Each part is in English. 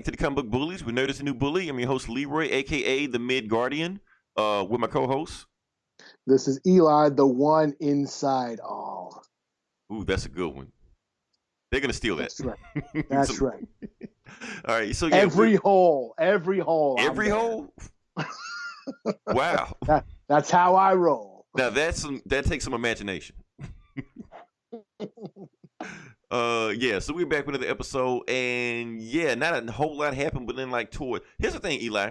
to the Comic Book Bullies. We noticed a new bully. I'm your host, Leroy, a.k.a. the Mid-Guardian, with my co-host. This is Eli, the one inside all. Ooh, that's a good one. They're going to steal that. That's right. That's right. All right. So yeah, every hole. Every hole. Wow. That's how I roll. Now, that takes some imagination. Yeah, so we're back with another episode, and yeah, not a whole lot happened, but then here's the thing, Eli,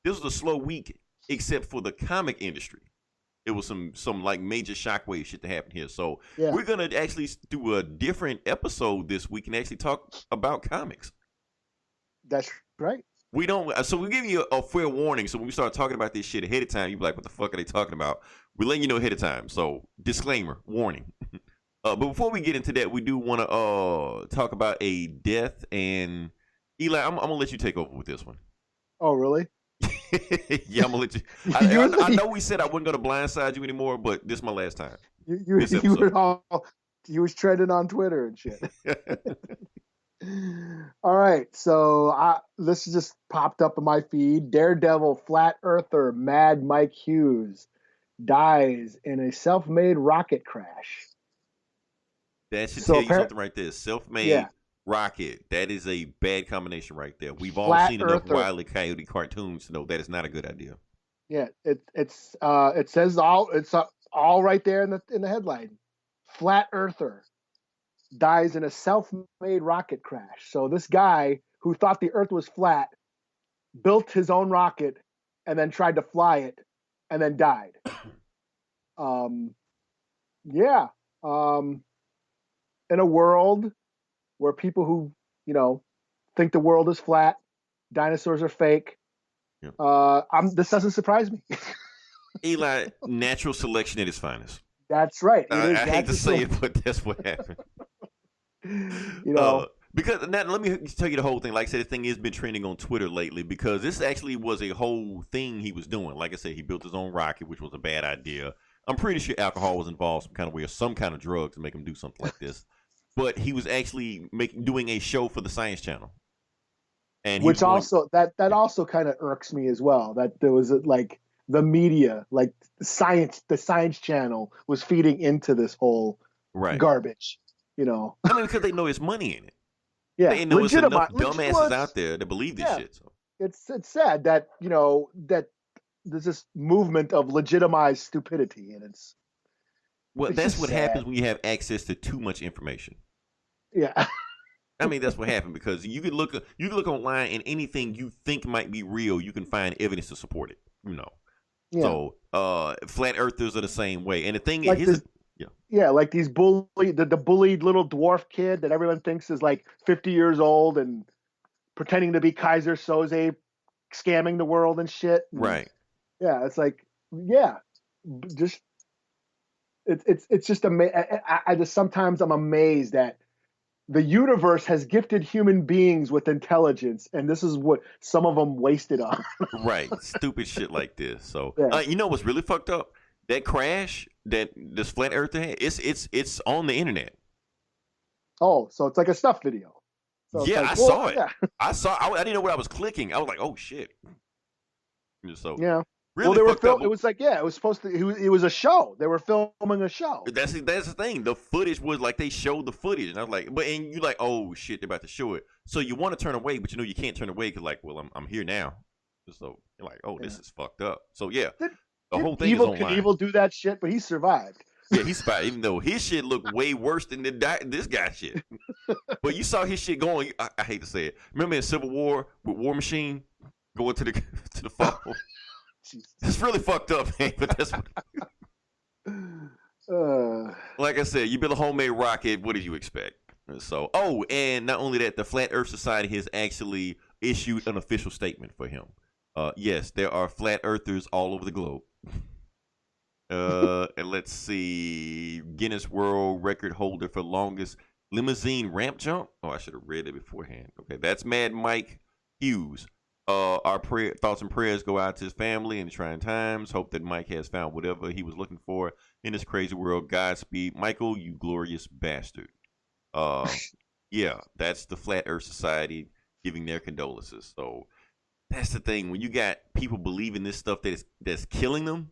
this was a slow week except for the comic industry. It was some like major shockwave shit that happened here. So we're gonna actually do a different episode this week and actually talk about comics. That's right. We don't. So we give you a fair warning. So when we start talking about this shit ahead of time, you be like, "What the fuck are they talking about?" We're letting you know ahead of time. So disclaimer, warning. But before we get into that, we do want to talk about a death. And Eli, I'm gonna let you take over with this one. Oh, really? Yeah, I'm gonna let you. I know we said I wasn't gonna blindside you anymore, but this is my last time. You was treading on Twitter and shit. All right, so this just popped up in my feed. Daredevil flat earther Mad Mike Hughes dies in a self-made rocket crash. That should tell you something right there. Self-made rocket. That is a bad combination right there. We've all seen enough Wile E. Coyote cartoons to know that is not a good idea. Yeah, it says all right there in the headline. Flat earther dies in a self-made rocket crash. So this guy who thought the earth was flat built his own rocket and then tried to fly it and then died. In a world where people who, think the world is flat, dinosaurs are fake, this doesn't surprise me. Eli, natural selection at its finest. That's right. I hate to say it, but that's what happened. Because now, let me tell you the whole thing. Like I said, the thing has been trending on Twitter lately because this actually was a whole thing he was doing. Like I said, he built his own rocket, which was a bad idea. I'm pretty sure alcohol was involved some kind of way or some kind of drug to make him do something like this. But he was actually doing a show for the Science Channel. And which also also kind of irks me as well, that there was like the media, like the Science Channel was feeding into this whole garbage, I mean, because they know there's money in it. Yeah, they know there's enough dumbasses out there that believe this shit. So. It's sad that that there's this movement of legitimized stupidity, and it's that's what happens when you have access to too much information. Yeah. I mean, that's what happened because you can look online and anything you think might be real, you can find evidence to support it. Yeah. So flat earthers are the same way, and the thing like is, like these the bullied little dwarf kid that everyone thinks is like 50 years old and pretending to be Kaiser Soze, scamming the world and shit. Right. Yeah, it's like just it's just I just sometimes I'm amazed that the universe has gifted human beings with intelligence, and this is what some of them wasted on. Right. Stupid shit like this. So, you know what's really fucked up? That crash that this flat earther had, it's on the internet. Oh, so it's like a stuff video. So I saw it. Yeah. I didn't know what I was clicking. I was like, oh shit. So really they were filming. It was like, it was supposed to. It was a show. They were filming a show. That's the thing. The footage was like they showed the footage, and I was like, and you like, oh shit, they're about to show it. So you want to turn away, but you can't turn away because I'm here now. So you're like, oh, this is fucked up. So the whole thing is online. Evil do that shit, but he survived. Yeah, he survived, even though his shit looked way worse than this guy's shit. But you saw his shit going. I hate to say it. Remember in Civil War with War Machine going to the fall. It's really fucked up, man. But that's what. Like I said, you build a homemade rocket. What did you expect? So, and not only that, the Flat Earth Society has actually issued an official statement for him. Yes, there are flat earthers all over the globe. And let's see, Guinness World Record holder for longest limousine ramp jump. Oh, I should have read it beforehand. Okay, that's Mad Mike Hughes. Our thoughts and prayers go out to his family in the trying times. Hope that Mike has found whatever he was looking for in this crazy world. Godspeed, Michael, you glorious bastard. Yeah, that's the Flat Earth Society. giving their condolences. So that's the thing. When you got people believing this stuff that's killing them,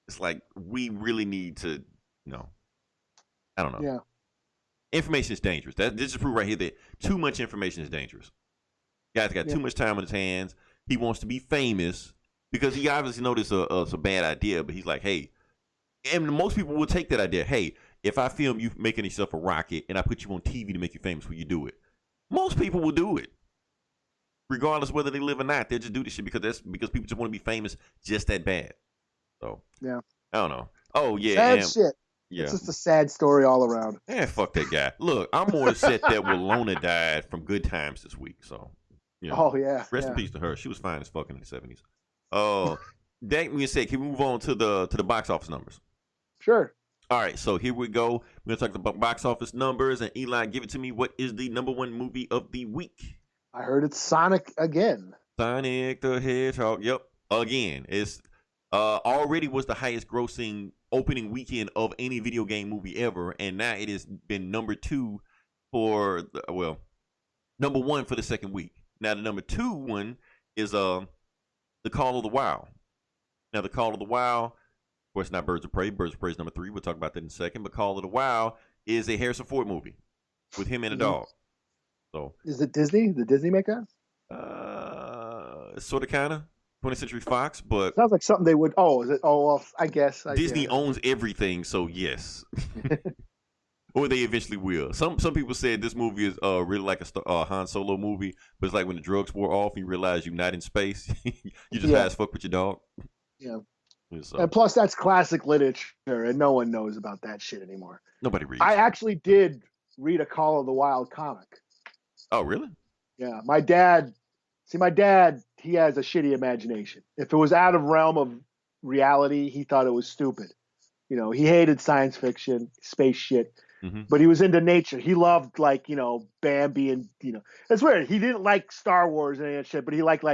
it's like we really need to, I don't know. Yeah. Information is dangerous. This is proof right here that too much information is dangerous. Guy's got too much time on his hands. He wants to be famous because he obviously knows it's a bad idea, but he's like, hey, and most people will take that idea. Hey, if I film you making yourself a rocket and I put you on TV to make you famous, will you do it? Most people will do it. Regardless whether they live or not, they'll just do this shit because people just want to be famous just that bad. So, yeah. I don't know. Oh, yeah. Sad shit. Yeah. It's just a sad story all around. Fuck that guy. Look, I'm more upset that Willona died from Good Times this week. So, Oh, yeah. Rest in peace to her. She was fine as fuck in the 70s. That being said, can we move on to the box office numbers? Sure. All right, so here we go. We're going to talk about box office numbers. And Eli, give it to me. What is the number one movie of the week? I heard it's Sonic again. Sonic the Hedgehog. Yep, again. It's already was the highest grossing opening weekend of any video game movie ever. And now it has been number one for the second week. Now, the number 2 one is The Call of the Wild. Now, The Call of the Wild, of course, not Birds of Prey. Birds of Prey is number 3. We'll talk about that in a second. But Call of the Wild is a Harrison Ford movie with him and a dog. So, is it Disney? Did Disney make that? Sort of, kind of. 20th Century Fox, but sounds like something they would. Oh, is it? Oh, well, I guess Disney owns everything, so yes. Or they eventually will. Some people said this movie is really like a Han Solo movie, but it's like when the drugs wore off and you realize you're not in space. You just high as fuck with your dog. Yeah. And plus, that's classic literature, and no one knows about that shit anymore. Nobody reads. I actually did read a Call of the Wild comic. Oh, really? Yeah. My dad, he has a shitty imagination. If it was out of realm of reality, he thought it was stupid. He hated science fiction, space shit. Mm-hmm. But he was into nature. He loved Bambi and it's weird. He didn't like Star Wars and that shit, but he liked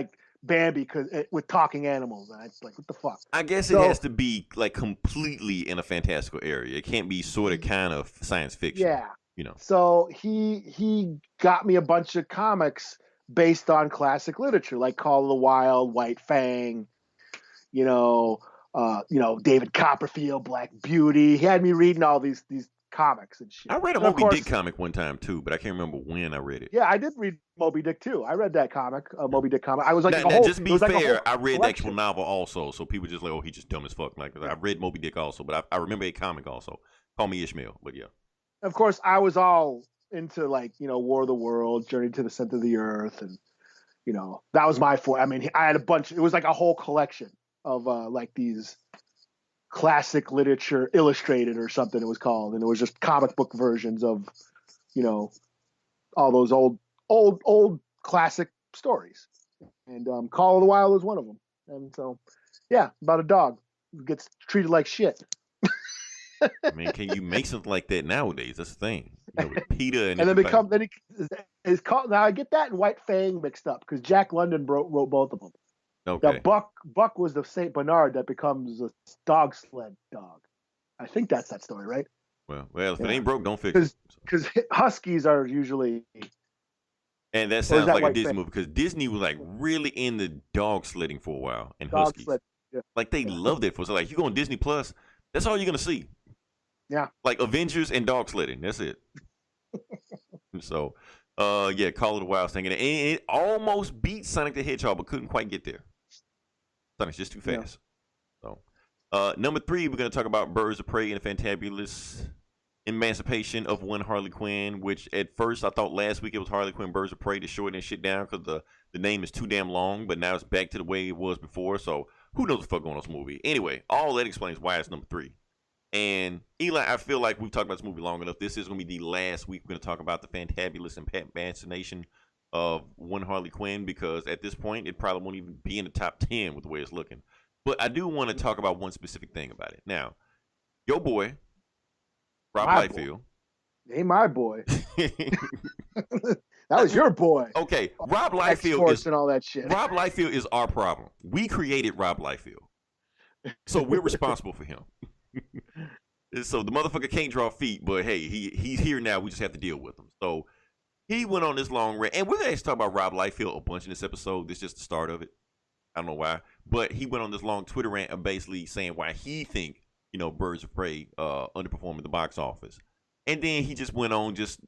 Bambi with talking animals. And I was like, what the fuck? I guess it has to be like completely in a fantastical area. It can't be sort of kind of science fiction. Yeah. So he got me a bunch of comics based on classic literature, like Call of the Wild, White Fang, David Copperfield, Black Beauty. He had me reading all these comics and shit. I read a Moby Dick comic one time too, but I can't remember when I read it. Yeah, I did read Moby Dick too. I read that comic, Moby Dick comic. I was like, just to be fair, I read the actual novel also, so people just like, oh, he's just dumb as fuck. Like, I read Moby Dick also, but I remember a comic also. Call me Ishmael, but yeah. Of course, I was all into War of the Worlds, Journey to the Center of the Earth, and that was my I mean, I had a bunch. It was like a whole collection of these classic literature illustrated or something it was called, and it was just comic book versions of all those old classic stories, and Call of the Wild was one of them. And so about a dog who gets treated like shit. I mean, can you make something like that nowadays? That's the thing. With PETA and then he's called. Now I get that and White Fang mixed up because Jack London wrote both of them. Okay. Now Buck was the Saint Bernard that becomes a dog sled dog. I think that's that story, right? Well, if it ain't broke, don't fix it. Because huskies are usually. And that sounds like a Disney movie because Disney was like really into dog sledding for a while and huskies. Like they loved it so like you go on Disney Plus, that's all you're gonna see. Yeah. Like Avengers and dog sledding. That's it. So, Call of the Wild thing. And it almost beat Sonic the Hedgehog, but couldn't quite get there. Sonic's just too fast. Yeah. So, number 3, we're going to talk about Birds of Prey and the Fantabulous Emancipation of One Harley Quinn, which at first I thought last week it was Harley Quinn Birds of Prey to shorten that shit down because the name is too damn long, but now it's back to the way it was before. So, who knows what the fuck going on this movie? Anyway, all that explains why it's number 3. And Eli, I feel like we've talked about this movie long enough. This is going to be the last week we're going to talk about the Fantabulous Emancipation of One Harley Quinn because at this point it probably won't even be in the top 10 with the way it's looking. But I do want to talk about one specific thing about it. Now, your boy, Rob Liefeld. Ain't my boy. That was your boy. Okay, Rob Liefeld is and all that shit. Rob Liefeld is our problem. We created Rob Liefeld, so we're responsible for him. So the motherfucker can't draw feet, but hey, he's here now. We just have to deal with him. So he went on this long rant, and we're going to talk about Rob Liefeld a bunch in this episode. This is just the start of it. I don't know why, but he went on this long Twitter rant of basically saying why he think Birds of Prey underperformed at the box office, and then he just went on just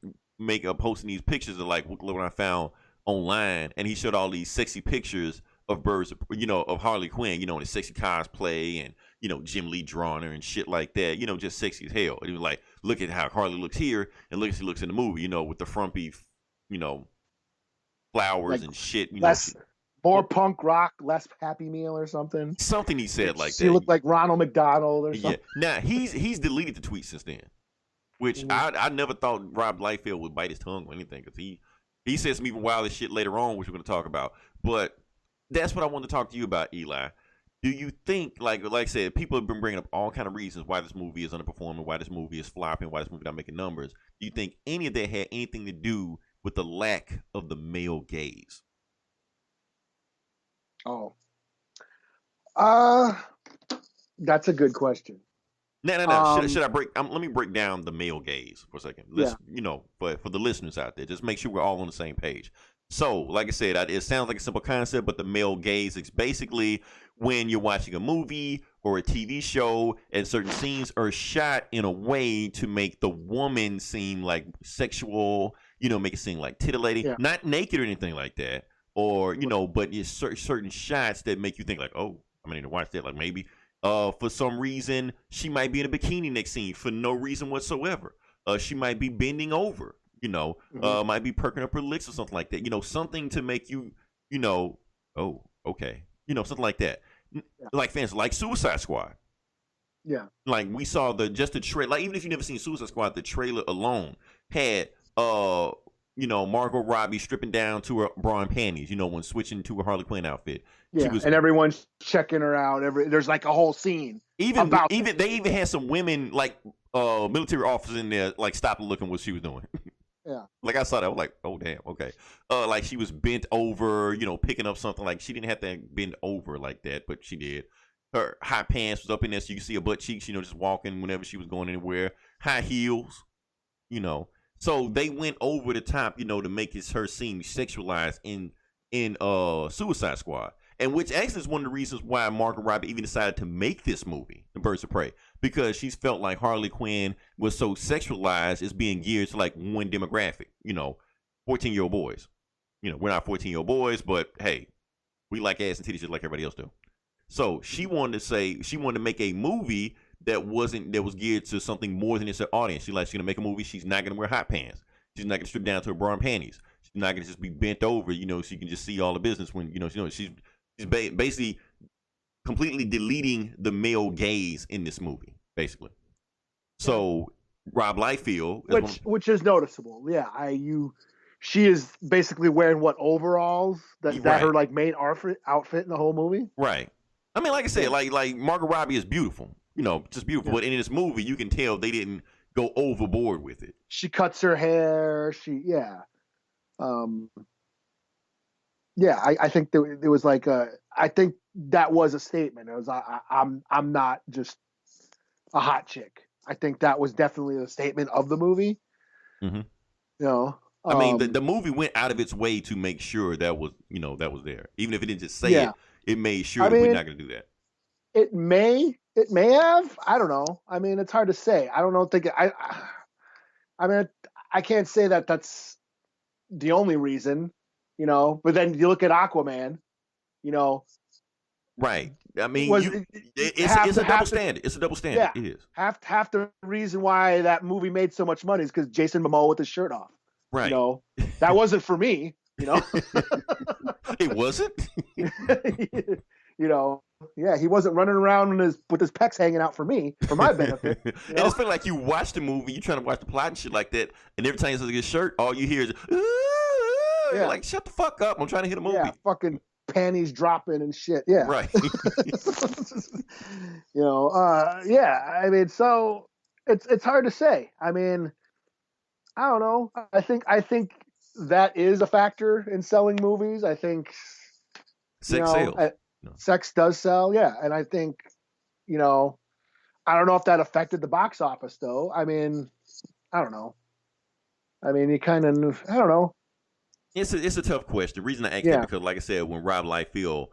posting these pictures of like, look what I found online, and he showed all these sexy pictures of of Harley Quinn, in his sexy cosplay, and Jim Lee drawing her and shit like that, just sexy as hell. And he was like, look at how Harley looks here, and look at how she looks in the movie, with the frumpy, flowers and shit. More punk rock, less Happy Meal or something. Something he said like that. She looked like Ronald McDonald or something. Yeah. Now he's deleted the tweet since then, which I never thought Rob Liefeld would bite his tongue or anything, because he said some even wilder shit later on, which we're going to talk about. But that's what I wanted to talk to you about, Eli. Do you think, like I said, people have been bringing up all kind of reasons why this movie is underperforming, why this movie is flopping, why this movie not making numbers? Do you think any of that had anything to do with the lack of the male gaze? Oh, that's a good question. No. Should I break? Let me break down the male gaze for a second. For the listeners out there, just make sure we're all on the same page. So, like I said, it sounds like a simple concept, but the male gaze is basically when you're watching a movie or a TV show and certain scenes are shot in a way to make the woman seem like sexual, make it seem like titillating, not naked or anything like that. Or, but it's certain shots that make you think like, oh, I need to watch that. Like maybe for some reason she might be in a bikini next scene for no reason whatsoever. She might be bending over, might be perking up her lips or something like that. Something to make you, oh, okay. Something like that. Yeah. Like fans, like Suicide Squad. Yeah. Like we saw the trailer. Like even if you've never seen Suicide Squad, the trailer alone had Margot Robbie stripping down to her bra and panties, when switching to a Harley Quinn outfit. Yeah, and everyone's checking her out. There's like a whole scene. They even had some women, like military officers in there, like stopping looking what she was doing. Yeah. Like I saw that, I was like, oh damn, okay. Like she was bent over, picking up something. Like she didn't have to bend over like that, but she did. Her high pants was up in there, so you could see her butt cheeks, just walking whenever she was going anywhere. High heels, So they went over the top, to make her seem sexualized in Suicide Squad, and which actually is one of the reasons why Margot Robbie even decided to make this movie, The Birds of Prey, because she's felt like Harley Quinn was so sexualized as being geared to like one demographic, 14-year-old boys. We're not 14-year-old boys, but hey, we like ass and titties just like everybody else do. So she wanted to make a movie that was geared to something more than its audience. She's gonna make a movie. She's not gonna wear hot pants. She's not gonna strip down to her bra and panties. She's not gonna just be bent over, so you can just see all the business when she's basically completely deleting the male gaze in this movie, basically. So Rob Liefeld, which is noticeable. Yeah, she is basically wearing overalls that her like main outfit in the whole movie. Right. I mean, like I said, like Margot Robbie is beautiful. Just beautiful. Yeah. But in this movie, you can tell they didn't go overboard with it. She cuts her hair. I think there was like I think that was a statement. It was I'm not just a hot chick. I think that was definitely a statement of the movie. Mm-hmm. I mean, the movie went out of its way to make sure that was there. Even if it didn't just say it, it made sure that we're not going to do that. It may have. I don't know. I mean, it's hard to say. I don't know. I mean, I can't say that that's the only reason, But then you look at Aquaman, Right. I mean, it's a double standard. It's a double standard. Yeah. It is. Half the reason why that movie made so much money is because Jason Momoa with his shirt off. Right. That wasn't for me. It wasn't. Yeah, he wasn't running around with his pecs hanging out for me, for my benefit. And it's feel like you watch the movie, you trying to watch the plot and shit like that, and every time you see his shirt, all you hear is, you're like, shut the fuck up, I'm trying to hit a movie. Yeah, fucking panties dropping and shit. Yeah. Right. I mean, so it's hard to say. I mean, I don't know. I think that is a factor in selling movies. I think sex sales. Sex does sell, yeah. And I think, I don't know if that affected the box office though. I mean, I don't know. I mean, you kind of, I don't know. It's a tough question. The reason I asked that because, like I said, when Rob Liefeld,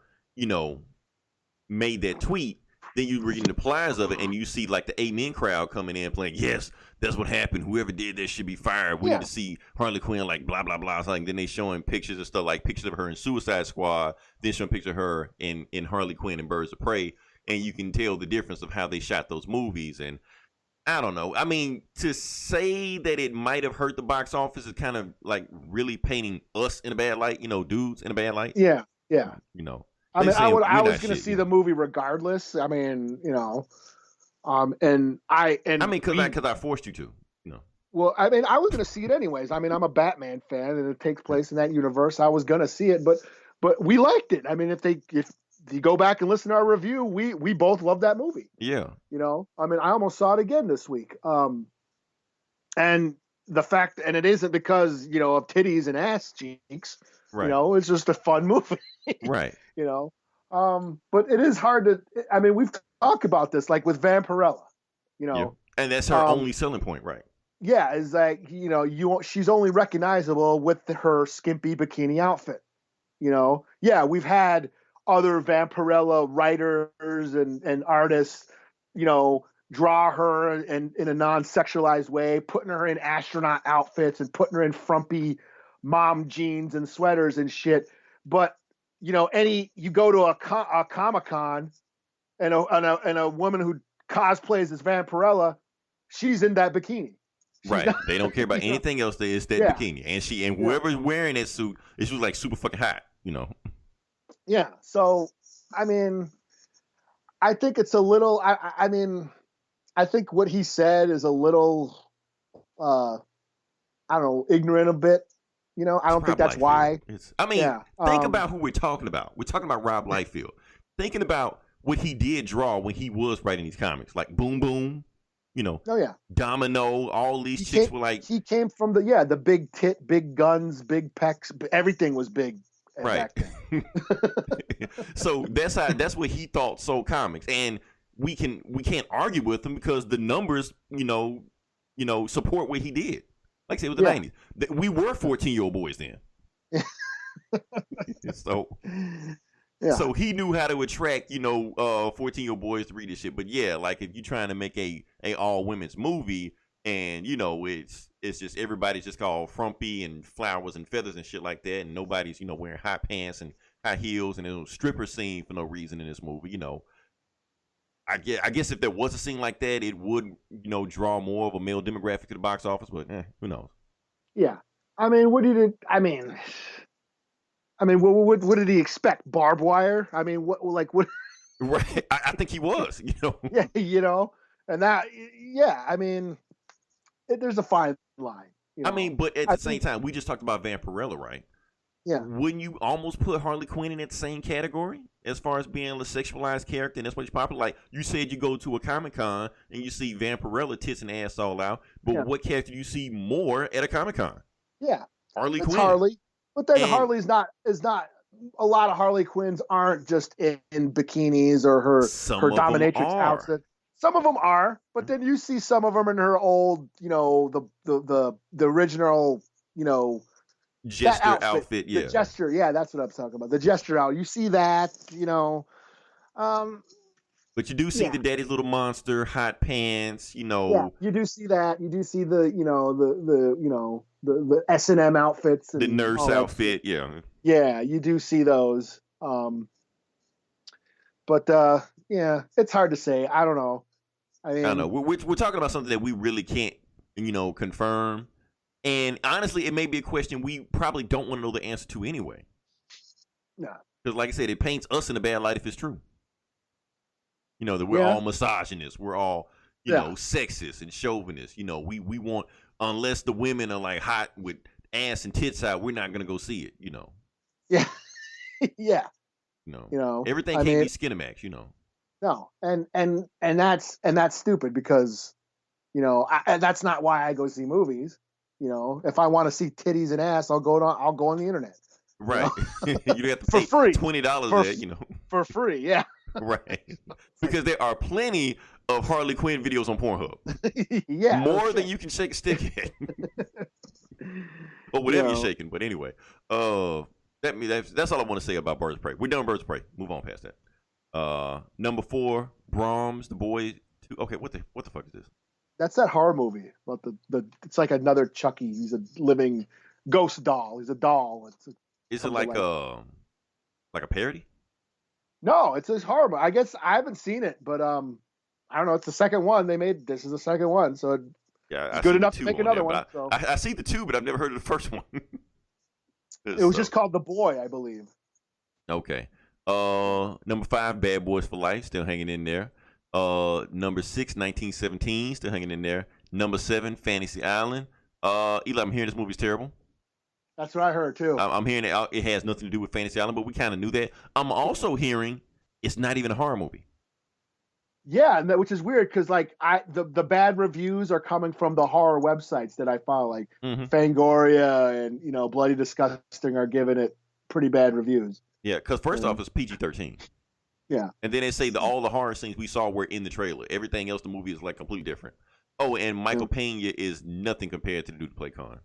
made that tweet, then you read the plies of it, and you see like the Amen crowd coming in playing, yes, that's what happened. Whoever did this should be fired. We need to see Harley Quinn, like blah blah blah. Like then they showing pictures and stuff, like pictures of her in Suicide Squad, then showing pictures of her in Harley Quinn and Birds of Prey, and you can tell the difference of how they shot those movies. And I don't know. I mean, to say that it might have hurt the box office is kind of like really painting us in a bad light, dudes in a bad light. Yeah. I mean, I was going to see the movie regardless. I mean, because I forced you to. Well, I mean, I was going to see it anyways. I mean, I'm a Batman fan, and it takes place in that universe. I was going to see it, but we liked it. I mean, if you go back and listen to our review, we both loved that movie. Yeah. I mean, I almost saw it again this week. And the fact, and it isn't because of titties and ass cheeks. Right. It's just a fun movie. Right. But it is hard to. I mean, we've talked about this, like with Vampirella. And that's her only selling point, right? Yeah, is like she's only recognizable with her skimpy bikini outfit. Yeah, we've had other Vampirella writers and artists, draw her in a non-sexualized way, putting her in astronaut outfits and putting her in frumpy mom jeans and sweaters and shit. But you go to a Comic-Con and a woman who cosplays as Vampirella, she's in that bikini. Right. They don't care about anything else. It's that bikini. And whoever's wearing that suit, it's like super fucking hot, Yeah. So, I mean, I think it's a little, I mean, I think what he said is a little, I don't know, ignorant a bit. I don't think that's why. Think about who we're talking about. We're talking about Rob Liefeld. Thinking about what he did draw when he was writing these comics, like Boom Boom, Domino, all these chicks were like. He came from the big tit, big guns, big pecs. Everything was big. Right. So that's what he thought sold comics, and we can't argue with him because the numbers, support what he did. Like I said, with the 90s, we were 14-year-old boys then. So he knew how to attract 14-year-old boys to read this shit. But yeah, like if you're trying to make a all women's movie, and it's just everybody's just called frumpy and flowers and feathers and shit like that, and nobody's wearing high pants and high heels, and there's a stripper scene for no reason in this movie. I guess if there was a scene like that, it would draw more of a male demographic to the box office. But who knows? Yeah, I mean, what did it? I mean, what did he expect? Barbed wire? I mean, what? Right. I think he was. Yeah, and that. Yeah, I mean. There's a fine line. I mean, but at the same time, we just talked about Vampirella, right? Yeah. Wouldn't you almost put Harley Quinn in that same category as far as being a sexualized character, and that's what's popular? Like you said, you go to a Comic-Con and you see Vampirella tits and ass all out, but what character do you see more at a Comic-Con? Yeah, Harley Quinn. Harley, but then Harley's not. A lot of Harley Quinns aren't just in bikinis or her dominatrix outfit. Some of them are, but then you see some of them in her old, the original, Jester outfit. Yeah. The Jester. Yeah, that's what I'm talking about. The Jester out. You see that, But you do see the Daddy's Little Monster, hot pants, Yeah, you do see that. You do see the, the S&M outfits. And the nurse outfit, yeah. Yeah, you do see those. But it's hard to say. I don't know. I don't know. We're talking about something that we really can't, confirm. And honestly, it may be a question we probably don't want to know the answer to anyway. No. Because like I said, it paints us in a bad light if it's true. That we're all misogynists. We're all, sexist and chauvinists. We want, unless the women are like hot with ass and tits out, we're not going to go see it, Yeah. Yeah. Everything can't be Skinamax, No, and that's stupid because, that's not why I go see movies. If I want to see titties and ass, I'll go on the internet. Right. You have to pay for free $20 for free. Yeah. Right. Because there are plenty of Harley Quinn videos on Pornhub. Yeah. More than you can shake a stick at. or whatever you're shaking. But anyway, that's all I want to say about Birds of Prey. We're done with Birds of Prey. Move on past that. Number 4, Brahms, the boy. Okay, what the fuck is this? That's that horror movie about the. It's like another Chucky. He's a living ghost doll. He's a doll. Is it like a parody? No, it's a horror movie. I guess I haven't seen it, but I don't know. It's the second one they made. This is the second one, so it's good enough to make another one. So. I see the 2, but I've never heard of the first one. It was just called The Boy, I believe. Okay. Number 5, Bad Boys for Life, still hanging in there. Number 6, 1917, still hanging in there. Number 7, Fantasy Island. Eli, I'm hearing this movie's terrible. That's what I heard too. I'm hearing it has nothing to do with Fantasy Island, but we kind of knew that. I'm also hearing it's not even a horror movie. Yeah, which is weird because like the bad reviews are coming from the horror websites that I follow, like Fangoria and Bloody Disgusting are giving it pretty bad reviews. Yeah, because first off, it's PG-13. Yeah, and then they say all the horror scenes we saw were in the trailer. Everything else, the movie is like completely different. Oh, and Michael Pena is nothing compared to the dude to play Khan.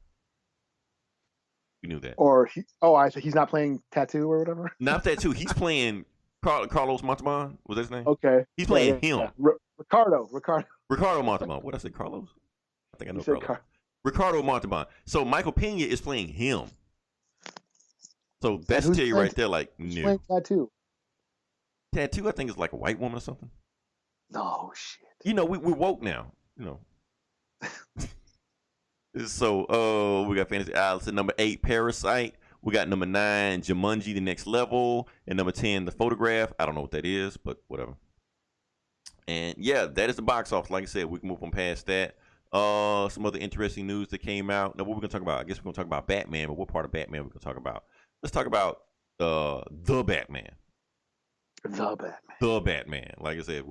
You knew that. Or he's not playing Tattoo or whatever. Not Tattoo. He's playing Carlos Montalban. Was that his name? Okay. He's playing him. Yeah. Ricardo Montalban. What did I say? Carlos? I think I know Carlos. Ricardo Montalban. So Michael Pena is playing him. So that's tell you right there, like, who's playing Tattoo? Tattoo, I think, is like a white woman or something. No shit. We're woke now. So, we got Fantasy Island at number 8, Parasite. We got number 9, Jumanji: The Next Level, and number 10, The Photograph. I don't know what that is, but whatever. And yeah, that is the box office. Like I said, we can move on past that. Some other interesting news that came out. Now, what we're gonna talk about? I guess we're gonna talk about Batman, but what part of Batman we're gonna talk about? Let's talk about the Batman. The Batman. Like I said,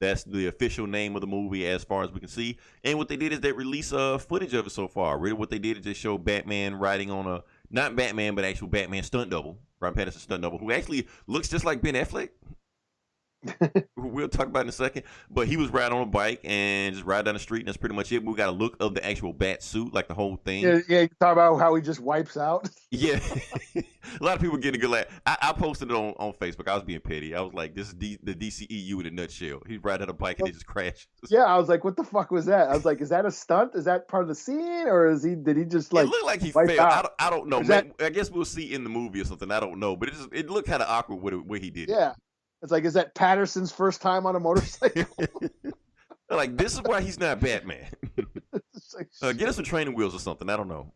that's the official name of the movie as far as we can see. And what they did is they release footage of it so far. Really, what they did is just show Batman riding on not Batman, but actual Batman stunt double, Robert Pattinson stunt double, who actually looks just like Ben Affleck. We'll talk about it in a second. But he was riding on a bike and just ride down the street, and that's pretty much it. We got a look of the actual bat suit, like the whole thing. Yeah, you talk about how he just wipes out. Yeah. A lot of people getting a good laugh. I posted it on Facebook. I was being petty. I was like, this is the DCEU in a nutshell. He's riding on a bike and he just crashed. Yeah, I was like, what the fuck was that? I was like, is that a stunt? Is that part of the scene? Or did he just like... It looked like he failed. I don't know. I guess we'll see in the movie or something. I don't know. But it looked kind of awkward where he did it. Yeah. It's like, is that Patterson's first time on a motorcycle? Like, this is why he's not Batman. Get us some training wheels or something. I don't know.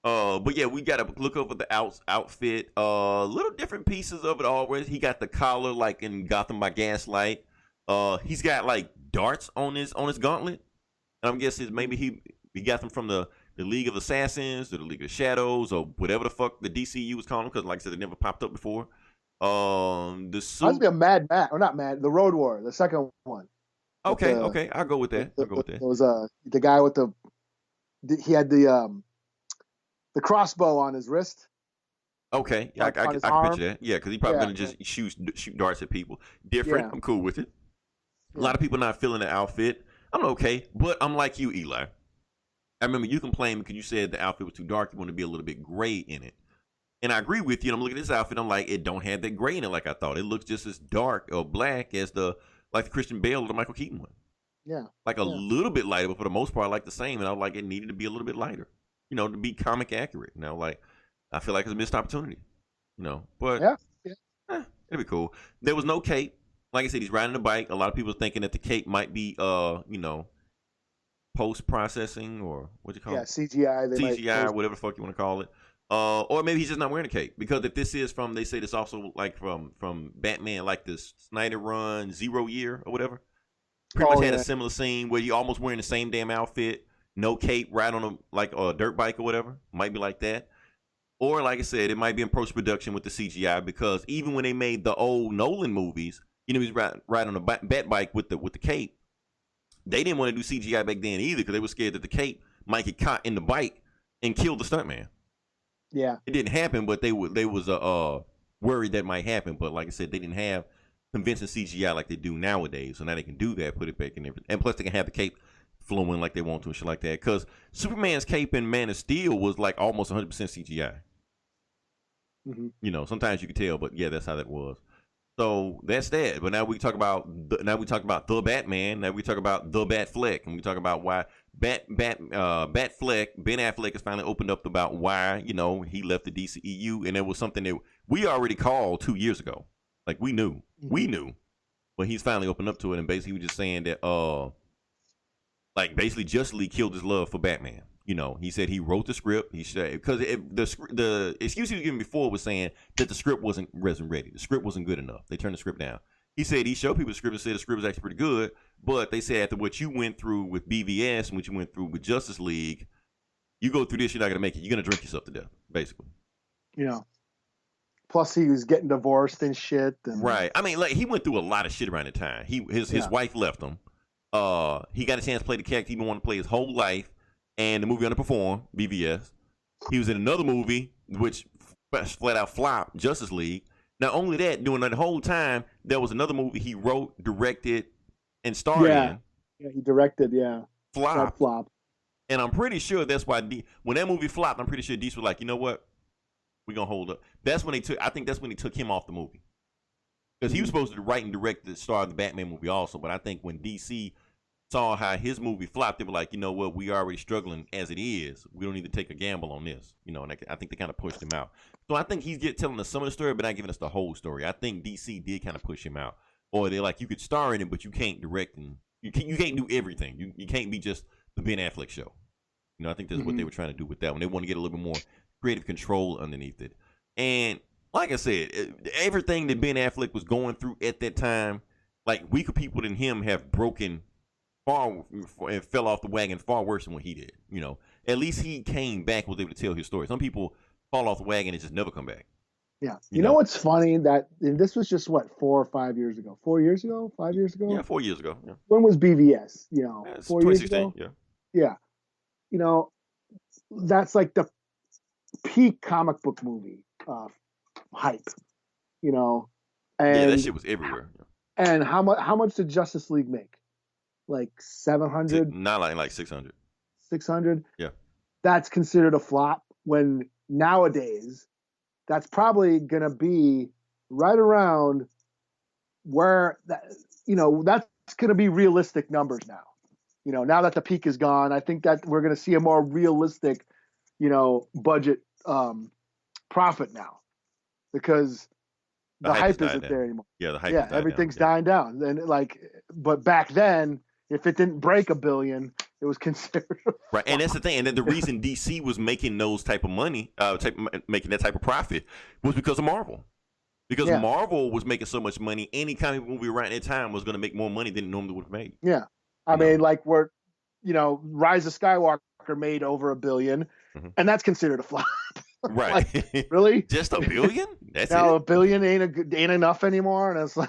But yeah, we got to look over the outfit. Little different pieces of it always. He got the collar like in Gotham by Gaslight. He's got like darts on his gauntlet. And I'm guessing maybe he got them from the League of Assassins or the League of Shadows or whatever the fuck the DCU was calling them, because like I said, it never popped up before. The suit must be a Mad Max, or not Mad, the Road War, the second one. Okay, I'll go with that. It was the guy with he had the crossbow on his wrist. Okay, I can picture that. Yeah, because he probably gonna just shoot darts at people. Different. Yeah. I'm cool with it. A lot of people not feeling the outfit. I'm okay, but I'm like you, Eli. I remember you complained because you said the outfit was too dark. You want to be a little bit gray in it. And I agree with you. I'm looking at this outfit. I'm like, it don't have that gray in it like I thought. It looks just as dark or black as the Christian Bale or the Michael Keaton one. Yeah. Like a little bit lighter, but for the most part, I like the same. And I was like, it needed to be a little bit lighter, to be comic accurate. Like, I feel like it's a missed opportunity, But it'll be cool. There was no cape. Like I said, he's riding a bike. A lot of people are thinking that the cape might be, post processing or what you call it? CGI. CGI, whatever the fuck you want to call it. Or maybe he's just not wearing a cape, because if this is they say this also like from Batman, like this Snyder Run 0 year or whatever. Pretty much had a similar scene where you almost wearing the same damn outfit, no cape, ride on a dirt bike or whatever. Might be like that. Or like I said, it might be in post production with the CGI, because even when they made the old Nolan movies, he's riding on a bat bike with the cape. They didn't want to do CGI back then either, because they were scared that the cape might get caught in the bike and kill the stuntman. Yeah, it didn't happen, but they was worried that might happen. But like I said, they didn't have convincing CGI like they do nowadays, so now they can do that, put it back in there, and plus they can have the cape flowing like they want to and shit like that. Because Superman's cape in Man of Steel was like almost 100% CGI. Mm-hmm. You know, sometimes you could tell, but yeah, that's how that was. So that's that. But now we talk about the Batman. Now we talk about the Batfleck, and we talk about why Batfleck, Ben Affleck has finally opened up about why, you know, he left the DCEU, and it was something that we already called 2 years ago. Like we knew, but he's finally opened up to it, and basically he was just saying that, like basically Justice League killed his love for Batman. You know, he said he wrote the script. He said because the excuse he was giving before was saying that the script wasn't ready. The script wasn't good enough. They turned the script down. He said he showed people the script and said the script was actually pretty good, but they said after what you went through with BVS and what you went through with Justice League, you go through this, you're not gonna make it. You're gonna drink yourself to death, basically. Yeah. Plus, he was getting divorced and shit. And... Right. I mean, like he went through a lot of shit around the time. His wife left him. He got a chance to play the character he wanted to play his whole life. And the movie underperformed, BVS. He was in another movie, which flat out flopped, Justice League. Not only that, during that whole time, there was another movie he wrote, directed, and starred in. Yeah, he directed, Flopped. And I'm pretty sure that's why, when that movie flopped, I'm pretty sure DC was like, you know what? We're going to hold up. I think that's when he took him off the movie. Because he was supposed to write and direct the star of the Batman movie also. But I think when DC saw how his movie flopped, they were like, you know what, we already struggling as it is. We don't need to take a gamble on this. You know, and I think they kind of pushed him out. So I think he's telling us some of the story, but not giving us the whole story. I think DC did kind of push him out. Or they're like, you could star in it, but you can't direct and you can't do everything. You can't be just the Ben Affleck show. You know, I think that's what they were trying to do with that one. They want to get a little bit more creative control underneath it. And like I said, everything that Ben Affleck was going through at that time, like weaker people than him have broken far and fell off the wagon far worse than what he did. You know, at least he came back, was able to tell his story. Some people fall off the wagon and just never come back. Yeah. You know what's funny? That this was just 4 or 5 years ago. 4 years ago? 5 years ago? Yeah, 4 years ago. Yeah. When was BVS? You know, 4 years ago? Yeah. Yeah. You know, that's like the peak comic book movie hype. You know, and that shit was everywhere. And how much did Justice League make? Like 700? Not like 600. 600? Yeah. That's considered a flop when nowadays that's probably going to be right around where that, you know, that's going to be realistic numbers now. You know, now that the peak is gone, I think that we're going to see a more realistic, you know, budget profit now because the hype isn't there anymore. Yeah, the hype. Yeah, everything's dying down. And like, but back then, if it didn't break $1 billion, it was considered right. And that's the thing. And then the reason DC was making those type of money, making that type of profit, was because of Marvel. Because Marvel was making so much money, any comic movie around that time was going to make more money than it normally would have made. Yeah, I mean, like Rise of Skywalker made over $1 billion, and that's considered a flop. Right? Like, really? Just $1 billion? That's now it. $1 billion ain't enough anymore, and it's like.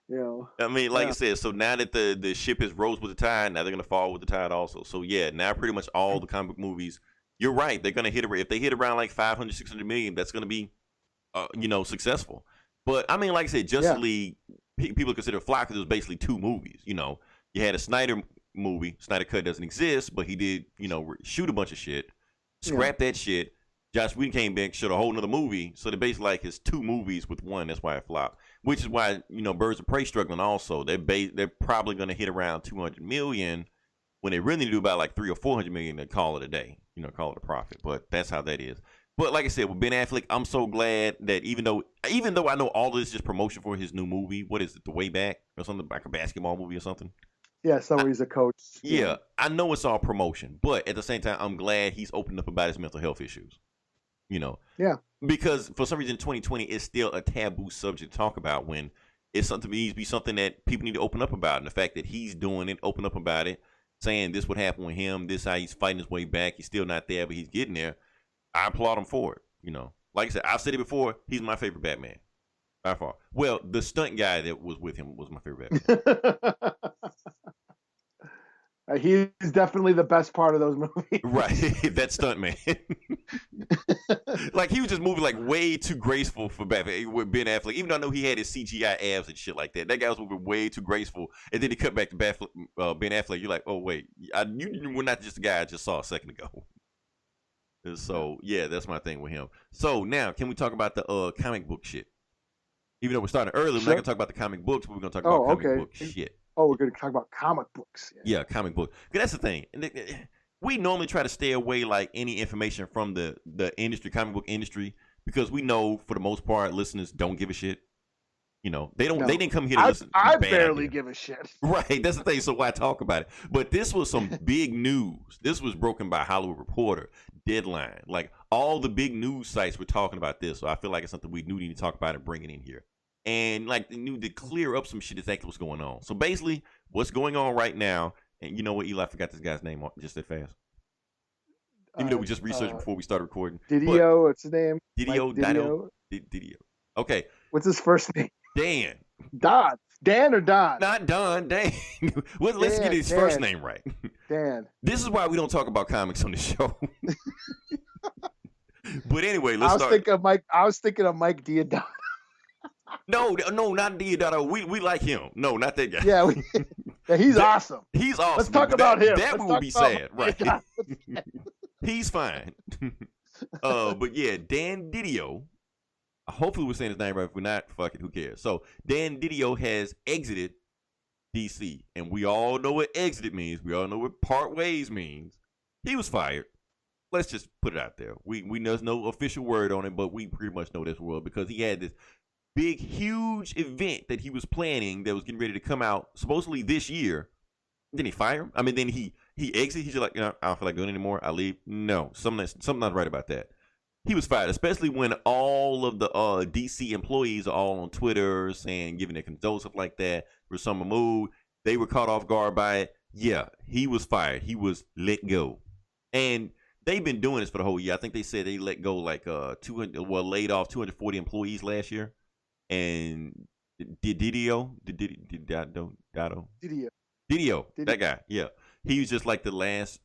You know, I mean, like I said, so now that the ship has rose with the tide, now they're gonna fall with the tide also. So yeah, now pretty much all the comic book movies, you're right, they're gonna hit if they hit around like 500, 600 million, that's gonna be, successful. But I mean, like I said, Justice League, people consider flop because it was basically 2 movies. You know, you had a Snyder movie. Snyder Cut doesn't exist, but he did, shoot a bunch of shit, scrap that shit. Joss Whedon came back, showed a whole nother movie. So they're basically like his 2 movies with one. That's why it flopped. Which is why, Birds of Prey struggling also. They're probably going to hit around 200 million when they really do about like 300 or 400 million to call it a day. Call it a profit. But that's how that is. But like I said, with Ben Affleck, I'm so glad that even though I know all this is just promotion for his new movie, what is it, The Way Back or something, like a basketball movie or something? Yeah, somewhere he's a coach. Yeah, I know it's all promotion. But at the same time, I'm glad he's opened up about his mental health issues. Yeah, because for some reason 2020 is still a taboo subject to talk about when it's something needs to be something that people need to open up about. And the fact that he's doing it, open up about it, saying this would happen with him, this how he's fighting his way back. He's still not there, but he's getting there. I applaud him for it. Like I said, I've said it before. He's my favorite Batman by far. Well, the stunt guy that was with him was my favorite Batman. He's definitely the best part of those movies. Right, that stunt man. Like he was just moving like way too graceful for Batman with Ben Affleck. Even though I know he had his CGI abs and shit like that, that guy was moving way too graceful. And then he cut back to Ben Affleck. You're like, oh wait, you were not just the guy I just saw a second ago. So yeah, that's my thing with him. So now, can we talk about the comic book shit? Even though we're starting early, we're not gonna talk about the comic books, but we're gonna talk about comic book shit. Oh, we're gonna talk about comic books. Yeah, comic book. That's the thing. We normally try to stay away like any information from the industry, comic book industry, because we know for the most part listeners don't give a shit. You know, they don't. No, they didn't come here to listen. I barely give a shit. Right, that's the thing. So why talk about it? But this was some big news. This was broken by Hollywood Reporter, Deadline. Like all the big news sites were talking about this. So I feel like it's something we need to talk about and bring it in here. And like they need to clear up some shit exactly what's going on. So basically, what's going on right now? And you know what, Eli, I forgot this guy's name just that fast. Even though we just researched before we started recording. DiDio, what's his name? DiDio. Okay. What's his first name? Dan. Dan or Don? Not Don. Dan. Let's get his first name right. Dan. This is why we don't talk about comics on the show. But anyway, let's start. I was thinking of Mike Diodato. No, not Diodato. We like him. No, not that guy. Yeah, he's awesome. He's awesome. Let's talk about him. That would be sad, right? He's fine. But yeah, Dan DiDio. Hopefully we're saying his name right. If we're not, fuck it, who cares? So Dan DiDio has exited DC, and we all know what exited means. We all know what part ways means. He was fired. Let's just put it out there. We know there's no official word on it, but we pretty much know this world because he had this big, huge event that he was planning that was getting ready to come out supposedly this year. Then he fired him. I mean, then he exits. He's just like, I don't feel like doing it anymore. I leave. No, something not right about that. He was fired, especially when all of the DC employees are all on Twitter saying, giving their condolences, stuff like that. For some mood, they were caught off guard by it. Yeah, he was fired. He was let go, and they've been doing this for the whole year. I think they said they let go like laid off 240 employees last year. And DiDio, that guy, yeah, he was just like the last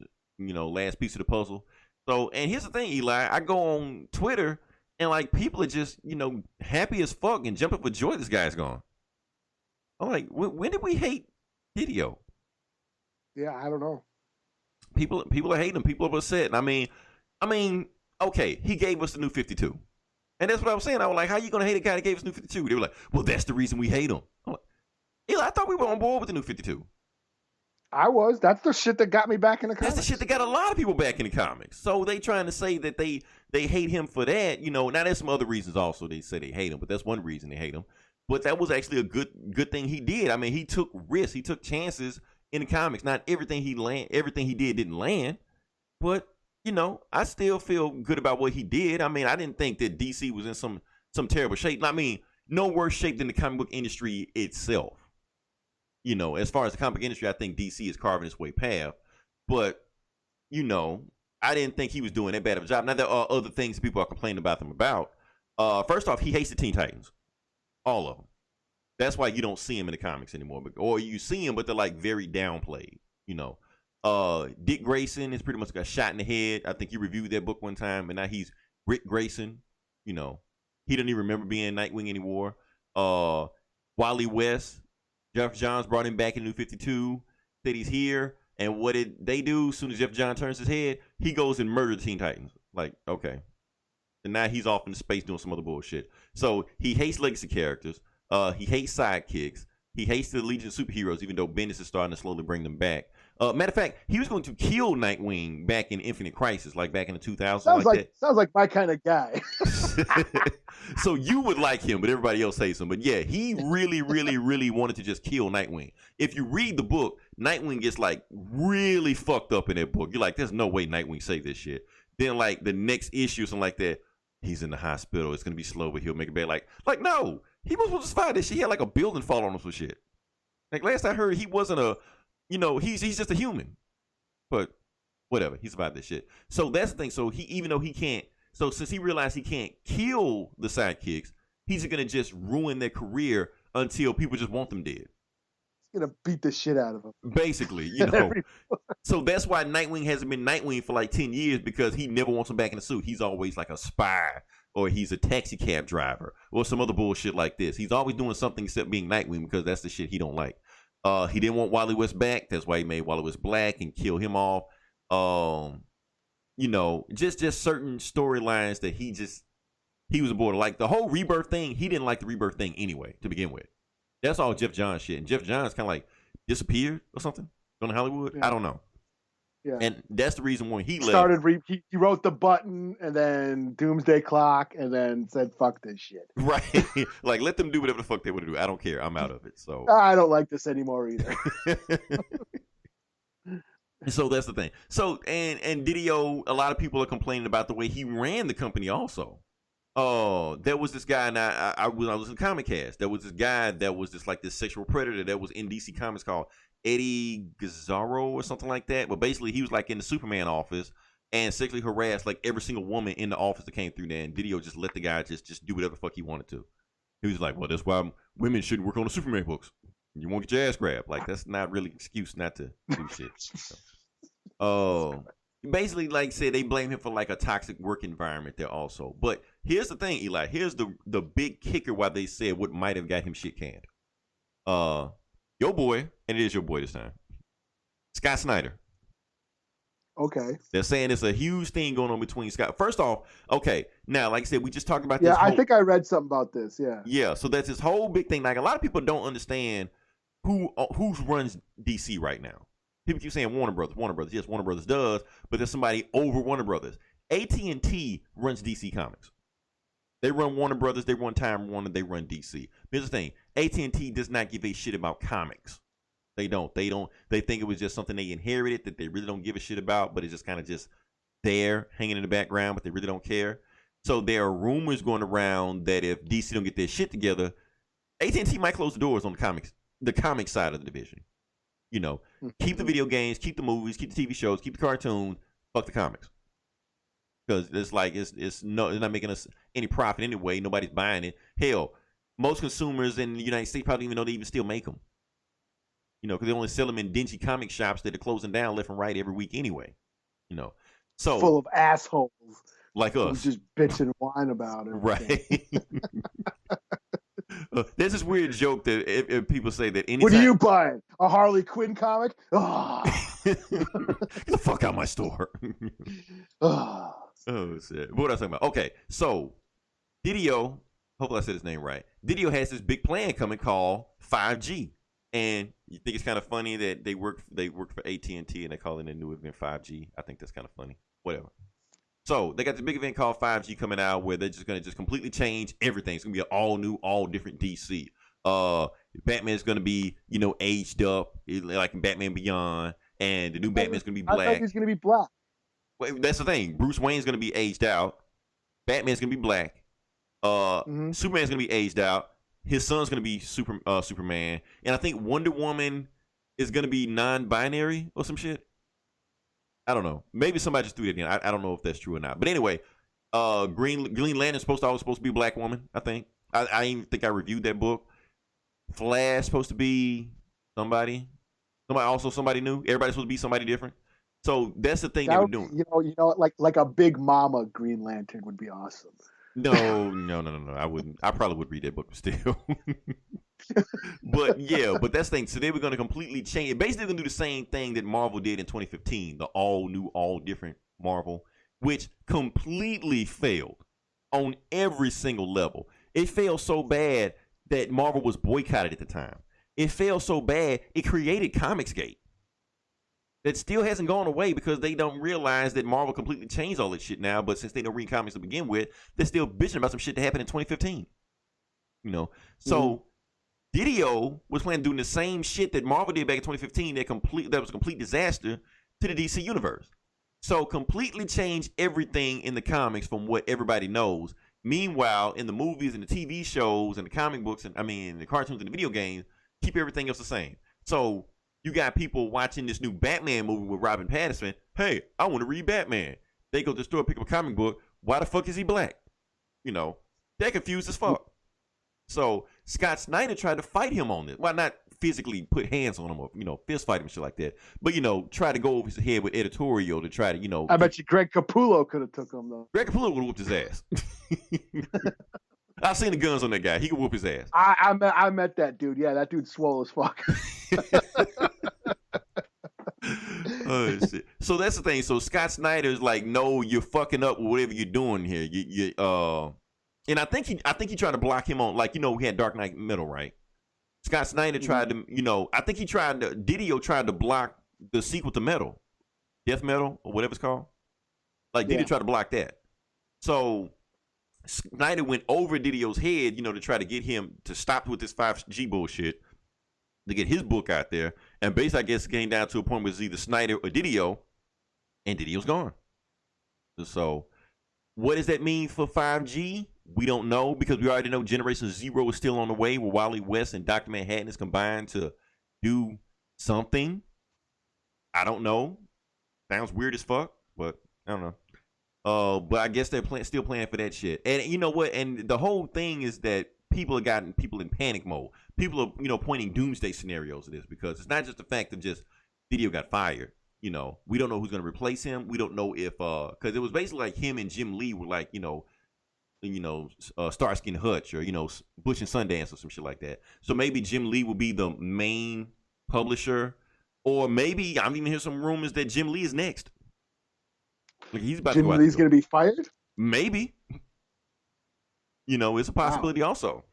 piece of the puzzle. So, and here's the thing, Eli, I go on Twitter and like people are just happy as fuck and jumping for joy. This guy's gone. I'm like, when did we hate DiDio? Yeah, I don't know. People are hating him. People are upset. And I mean, okay, he gave us the New 52. And that's what I was saying. I was like, how you going to hate a guy that gave us New 52? They were like, well, that's the reason we hate him. I'm like, Eli, I thought we were on board with the New 52. I was. That's the shit that got me back in the comics. That's the shit that got a lot of people back in the comics. So they trying to say that they hate him for that. Now there's some other reasons also they say they hate him, but that's one reason they hate him. But that was actually a good thing he did. I mean, he took risks. He took chances in the comics. Not everything he did didn't land. But I still feel good about what he did. I mean, I didn't think that DC was in some terrible shape. I mean, no worse shape than the comic book industry itself. As far as the comic book industry, I think DC is carving its way path. But, I didn't think he was doing that bad of a job. Now, there are other things people are complaining about them about. First off, he hates the Teen Titans. All of them. That's why you don't see him in the comics anymore. Or you see him, but they're like very downplayed, Dick Grayson is pretty much got shot in the head. I think you reviewed that book one time, and now he's Rick Grayson. He doesn't even remember being Nightwing anymore. Wally West, Jeff Johns brought him back in New 52, said he's here, and what did they do? As soon as Jeff Johns turns his head, he goes and murders the Teen Titans. Like, okay. And now he's off in space doing some other bullshit. So he hates legacy characters. He hates sidekicks. He hates the Legion of Superheroes, even though Bendis is starting to slowly bring them back. Matter of fact, he was going to kill Nightwing back in Infinite Crisis, like back in the 2000s. Sounds like my kind of guy. So you would like him, but everybody else hates him. But yeah, he really, really, really wanted to just kill Nightwing. If you read the book, Nightwing gets like really fucked up in that book. You're like, there's no way Nightwing saved this shit. Then like the next issue, something like that, he's in the hospital. It's gonna be slow, but he'll make it back. Like no, he was supposed to survive this shit. He had like a building fall on him for shit. Like last I heard, he wasn't a. He's just a human. But whatever, he survived this shit. So that's the thing. So even though he can't, so since he realized he can't kill the sidekicks, he's gonna just ruin their career until people just want them dead. gonna beat the shit out of him. Basically, you know. So that's why Nightwing hasn't been Nightwing for like 10 years, because he never wants him back in the suit. He's always like a spy, or he's a taxi cab driver, or some other bullshit like this. He's always doing something except being Nightwing, because that's the shit he don't like. He didn't want Wally West back. That's why he made Wally West black and kill him off. You know, just certain storylines that he was aboard. Like the whole Rebirth thing, he didn't like the Rebirth thing anyway to begin with. That's all Jeff Johns shit. And Jeff Johns kind of like disappeared or something on Hollywood. Yeah. I don't know. Yeah. And that's the reason when he left. He wrote The Button and then Doomsday Clock and then said, fuck this shit. Right. Like, let them do whatever the fuck they want to do. I don't care. I'm out of it. So I don't like this anymore either. So that's the thing. So, and DiDio, a lot of people are complaining about the way he ran the company also. There was this guy, and I was in Comic Cast. There was this guy that was just like this sexual predator that was in DC Comics called Eddie Gazzaro or something like that. But basically, he was like in the Superman office and sexually harassed like every single woman in the office that came through there. And DiDio just let the guy just do whatever the fuck he wanted to. He was like, well, that's why women shouldn't work on the Superman books. You won't get your ass grabbed. Like, that's not really an excuse not to do shit. So, basically, like I said, they blame him for like a toxic work environment there also. But here's the thing, Eli. Here's the big kicker why they said what might have got him shit canned. Your boy, and it is your boy this time, Scott Snyder. Okay. They're saying it's a huge thing going on between Scott. First off, okay, now, like I said, we just talked about this. Yeah, I think I read something about this, yeah. Yeah, so that's this whole big thing. Like, a lot of people don't understand who runs DC right now. People keep saying Warner Brothers. Yes, Warner Brothers does, but there's somebody over Warner Brothers. AT&T runs DC Comics. They run Warner Brothers, they run Time Warner, they run DC. Here's the thing. AT&T does not give a shit about comics. They don't. They think it was just something they inherited that they really don't give a shit about, but it's just kind of just there, hanging in the background, but they really don't care. So there are rumors going around that if DC don't get their shit together, AT&T might close the doors on the comic side of the division. You know, keep the video games, keep the movies, keep the TV shows, keep the cartoons, fuck the comics. Because it's like it's not making us any profit anyway. Nobody's buying it. Hell, most consumers in the United States probably even know they even still make them. You know, because they only sell them in dingy comic shops that are closing down left and right every week anyway. You know, so full of assholes like us, just bitch and whine about it. Right. There's this weird joke that if people say that anytime... What are you buying? A Harley Quinn comic? Oh. Get the fuck out of my store. Oh, shit. What was I talking about? Okay, so DiDio, hopefully I said his name right. DiDio has this big plan coming called 5G. And you think it's kind of funny that they work for AT&T and they call it a new event 5G. I think that's kind of funny. Whatever. So they got the big event called 5G coming out where they're just going to just completely change everything. It's going to be an all new, all different DC. Batman's going to be, you know, aged up like in Batman Beyond, and the new Batman's going to be black. I thought he's going to be black. Well, that's the thing. Bruce Wayne's going to be aged out. Batman's going to be black. Superman's going to be aged out. His son's going to be Superman. And I think Wonder Woman is going to be non-binary or some shit. I don't know. Maybe somebody just threw it in. I don't know if that's true or not. But anyway, Green Lantern's supposed to be a black woman, I think. I even think I reviewed that book. Flash supposed to be somebody new. Everybody's supposed to be somebody different. So that's the thing they were doing. You know, like a big mama Green Lantern would be awesome. No. I wouldn't. I probably would read that book still. But that's the thing. So they were going to completely change it. Basically, going to do the same thing that Marvel did in 2015, the all new, all different Marvel, which completely failed on every single level. It failed so bad that Marvel was boycotted at the time. It failed so bad it created Comicsgate. That still hasn't gone away because they don't realize that Marvel completely changed all that shit now. But since they don't read comics to begin with, they're still bitching about some shit that happened in 2015. You know, so DiDio was planning on doing the same shit that Marvel did back in 2015. That was a complete disaster to the DC universe. So completely change everything in the comics from what everybody knows. Meanwhile, in the movies and the TV shows and the comic books and the cartoons and the video games, keep everything else the same. So you got people watching this new Batman movie with Robin Pattinson. Hey, I want to read Batman. They go to the store, pick up a comic book. Why the fuck is he black? You know, they're confused as fuck. So Scott Snyder tried to fight him on this. Well, not physically put hands on him or, fist fight him and shit like that. But, try to go over his head with editorial to try to, I bet you Greg Capullo could have took him, though. Greg Capullo would have whooped his ass. I've seen the guns on that guy. He could whoop his ass. I met that dude. Yeah, that dude's swole as fuck. Oh shit! So that's the thing. So Scott Snyder's like, no, you're fucking up with whatever you're doing here. And I think he tried to block him on, like, we had Dark Knight Metal, right? Scott Snyder tried to, I think DiDio tried to block the sequel to Metal, Death Metal or whatever it's called. Like DiDio tried to block that. So Snyder went over DiDio's head, to try to get him to stop with this 5G bullshit, to get his book out there. And basically, I guess it came down to a point where it's either Snyder or DiDio, and DiDio's gone. So what does that mean for 5G? We don't know, because we already know Generation Zero is still on the way, where Wally West and Dr. Manhattan is combined to do something. I don't know. Sounds weird as fuck, but I don't know. But I guess they're still planning for that shit. And you know what? And the whole thing is that people have gotten people in panic mode. People are, pointing doomsday scenarios to this, because it's not just the fact of just DiDio got fired. We don't know who's going to replace him. We don't know if, because it was basically like him and Jim Lee were like, Starsky and Hutch, or, Bush and Sundance or some shit like that. So maybe Jim Lee will be the main publisher, or maybe I'm even hearing some rumors that Jim Lee is next. Like he's about Jim Lee's going to be fired? Maybe. It's a possibility also.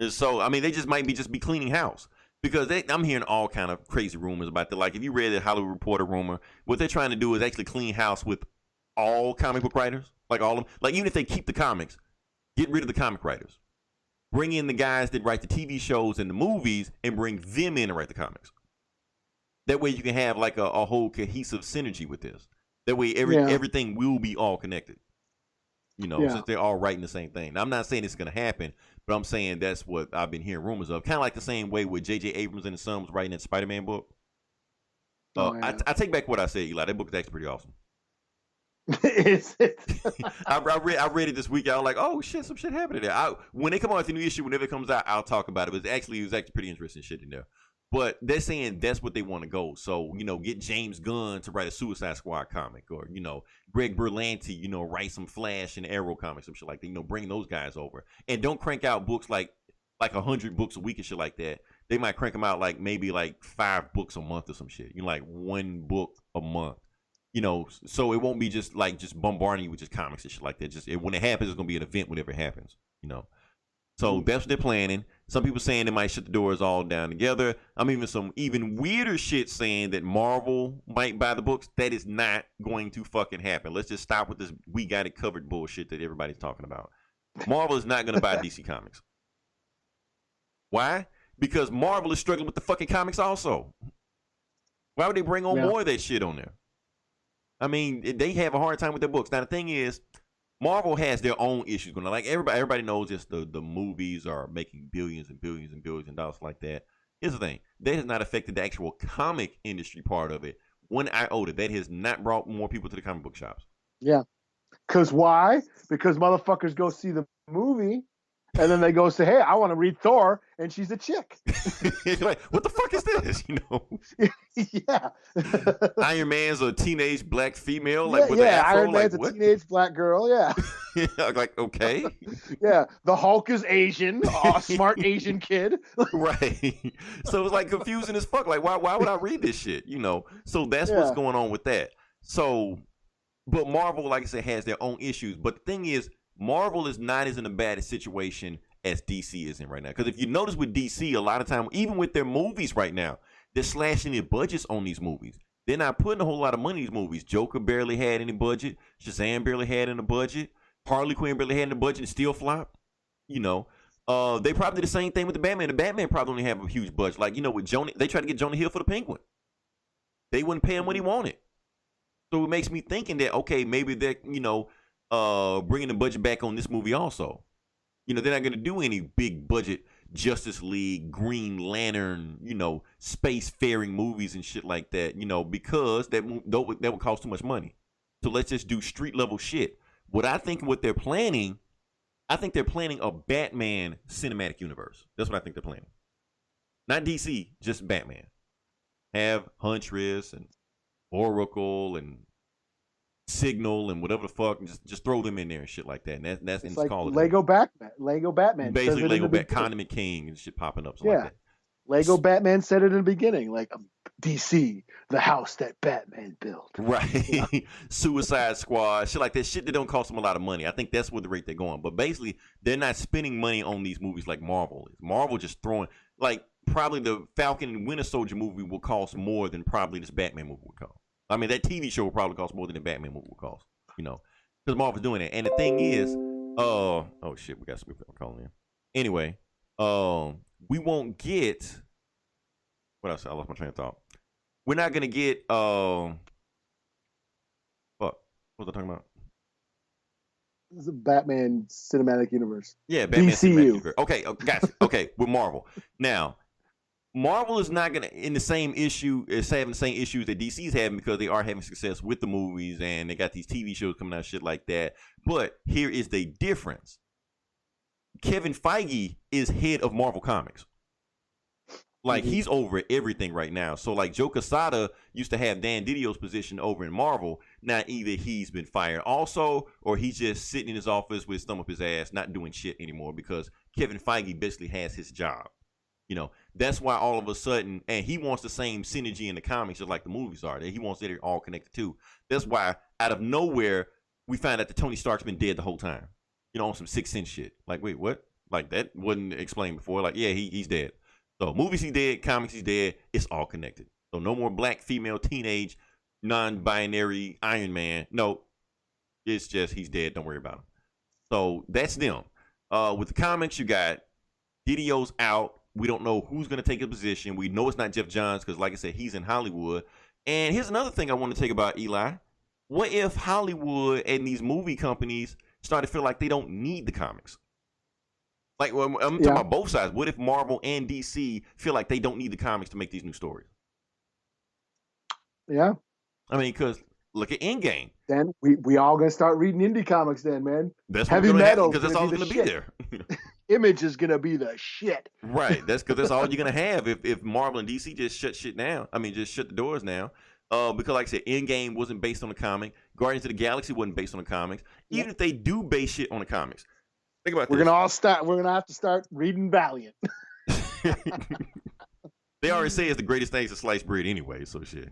And so, I mean, they just might be cleaning house, because I'm hearing all kind of crazy rumors about that. Like, if you read the Hollywood Reporter rumor, what they're trying to do is actually clean house with all comic book writers, like all of them. Like, even if they keep the comics, get rid of the comic writers. Bring in the guys that write the TV shows and the movies, and bring them in to write the comics. That way you can have like a whole cohesive synergy with this. That way everything will be all connected. Since they're all writing the same thing. Now, I'm not saying it's going to happen, but I'm saying that's what I've been hearing rumors of. Kind of like the same way with J.J. Abrams and his son was writing that Spider-Man book. I take back what I said, Eli. That book is actually pretty awesome. Is it? I read it this week. I was like, oh shit, some shit happened there. When they come out with the new issue, whenever it comes out, I'll talk about it. But it was actually pretty interesting shit in there. But they're saying that's what they want to go. So, get James Gunn to write a Suicide Squad comic, or, Greg Berlanti, write some Flash and Arrow comics, some shit like that. Bring those guys over. And don't crank out books like 100 books a week and shit like that. They might crank them out maybe 5 books a month or some shit. Like 1 book a month. So it won't be just bombarding you with just comics and shit like that. When it happens, it's going to be an event whenever it happens, So that's what they're planning. Some people saying they might shut the doors all down together. I'm even some even weirder shit saying that Marvel might buy the books. That is not going to fucking happen. Let's just stop with this we got it covered bullshit that everybody's talking about. Marvel is not going to buy DC Comics. Why? Because Marvel is struggling with the fucking comics also. Why would they bring on more of that shit on there? I mean, they have a hard time with their books. Now, the thing is, Marvel has their own issues going on. Like, everybody knows just the movies are making billions and billions and billions of dollars like that. Here's the thing. That has not affected the actual comic industry part of it. 1 iota. That has not brought more people to the comic book shops. Yeah. Because why? Because motherfuckers go see the movie, and then they go say, hey, I want to read Thor, and she's a chick. Like, what the fuck is this? Yeah. Iron Man's a teenage black female. Iron Man's a teenage black girl, yeah. Like, okay. Yeah, the Hulk is Asian, a smart Asian kid. Right. So it's confusing as fuck. Like, why would I read this shit? So that's what's going on with that. So, but Marvel, like I said, has their own issues. But the thing is, Marvel is not as in a bad situation as DC is in right now. Because if you notice with DC, a lot of time, even with their movies right now, they're slashing their budgets on these movies. They're not putting a whole lot of money in these movies. Joker barely had any budget. Shazam barely had any budget. Harley Quinn barely had any budget and still flopped. They probably did the same thing with the Batman. The Batman probably only have a huge budget. With Jonah, they tried to get Jonah Hill for the Penguin. They wouldn't pay him what he wanted. So it makes me thinking that, okay, maybe they're, bringing the budget back on this movie also. They're not going to do any big budget Justice League, Green Lantern, space-faring movies and shit like that, because that would cost too much money. So let's just do street-level shit. What I think what they're planning I think they're planning a Batman cinematic universe. That's what I think they're planning. Not DC, just Batman. Have Huntress and Oracle and Signal and whatever the fuck, and just throw them in there and shit like that. And that's It's and like call it Lego Batman. Lego Batman. basically says it in Lego the beginning. Condiment King and shit popping up. Like that. Lego Batman said it in the beginning, like DC, the house that Batman built. Right. You know? Suicide Squad, shit like that. Shit that don't cost them a lot of money. I think that's what the rate they're going. But basically, they're not spending money on these movies like Marvel is. Marvel just throwing, like, probably the Falcon and Winter Soldier movie will cost more than probably this Batman movie would cost. I mean, that TV show will probably cost more than the Batman movie would cost, you know, because Marvel's doing it. And the thing is, oh shit, we got some people calling in. Anyway, we won't get, what else? I lost my train of thought. We're not gonna get what was I talking about? This is a Batman cinematic universe. Yeah, Batman DCU. cinematic universe. Okay, gotcha. Okay, with Marvel. Now, Marvel is not gonna in the same issue is having the same issues that DC's having because they are having success with the movies and they got these TV shows coming out, shit like that. But here is the difference. Kevin Feige is head of Marvel Comics. Like, he's over everything right now. So, like, Joe Quesada used to have Dan DiDio's position over in Marvel. Now, either he's been fired also, or he's just sitting in his office with his thumb up his ass, not doing shit anymore because Kevin Feige basically has his job. You know, that's why all of a sudden, and he wants the same synergy in the comics just like the movies are. He wants it all connected too. That's why, out of nowhere, we find out that Tony Stark's been dead the whole time. You know, on some Sixth Sense shit. Like, wait, what? Like, that wasn't explained before. Like, yeah, he's dead. So movies he's dead, comics he's dead, it's all connected. So no more black, female, teenage, non-binary Iron Man. No, it's just he's dead. Don't worry about him. So that's them. With the comics, you got DiDio's out. We don't know who's going to take a position. We know it's not Jeff Johns because, like I said, he's in Hollywood. And here's another thing I want to take about Eli. What if Hollywood and these movie companies start to feel like they don't need the comics? Like, well, I'm talking about both sides. What if Marvel and DC feel like they don't need the comics to make these new stories? Yeah. I mean, because look at Endgame. Then we all going to start reading indie comics then, man. That's Heavy metal. Because that's all going to be there. Image is going to be the shit. Right. That's because that's all you're going to have if Marvel and DC just shut shit down. I mean, just shut the doors down. Because, like I said, Endgame wasn't based on the comic. Guardians of the Galaxy wasn't based on the comics. Even if they do base shit on the comics. Think about We're gonna have to start reading Valiant. They already say it's the greatest thing to slice bread anyway, so shit.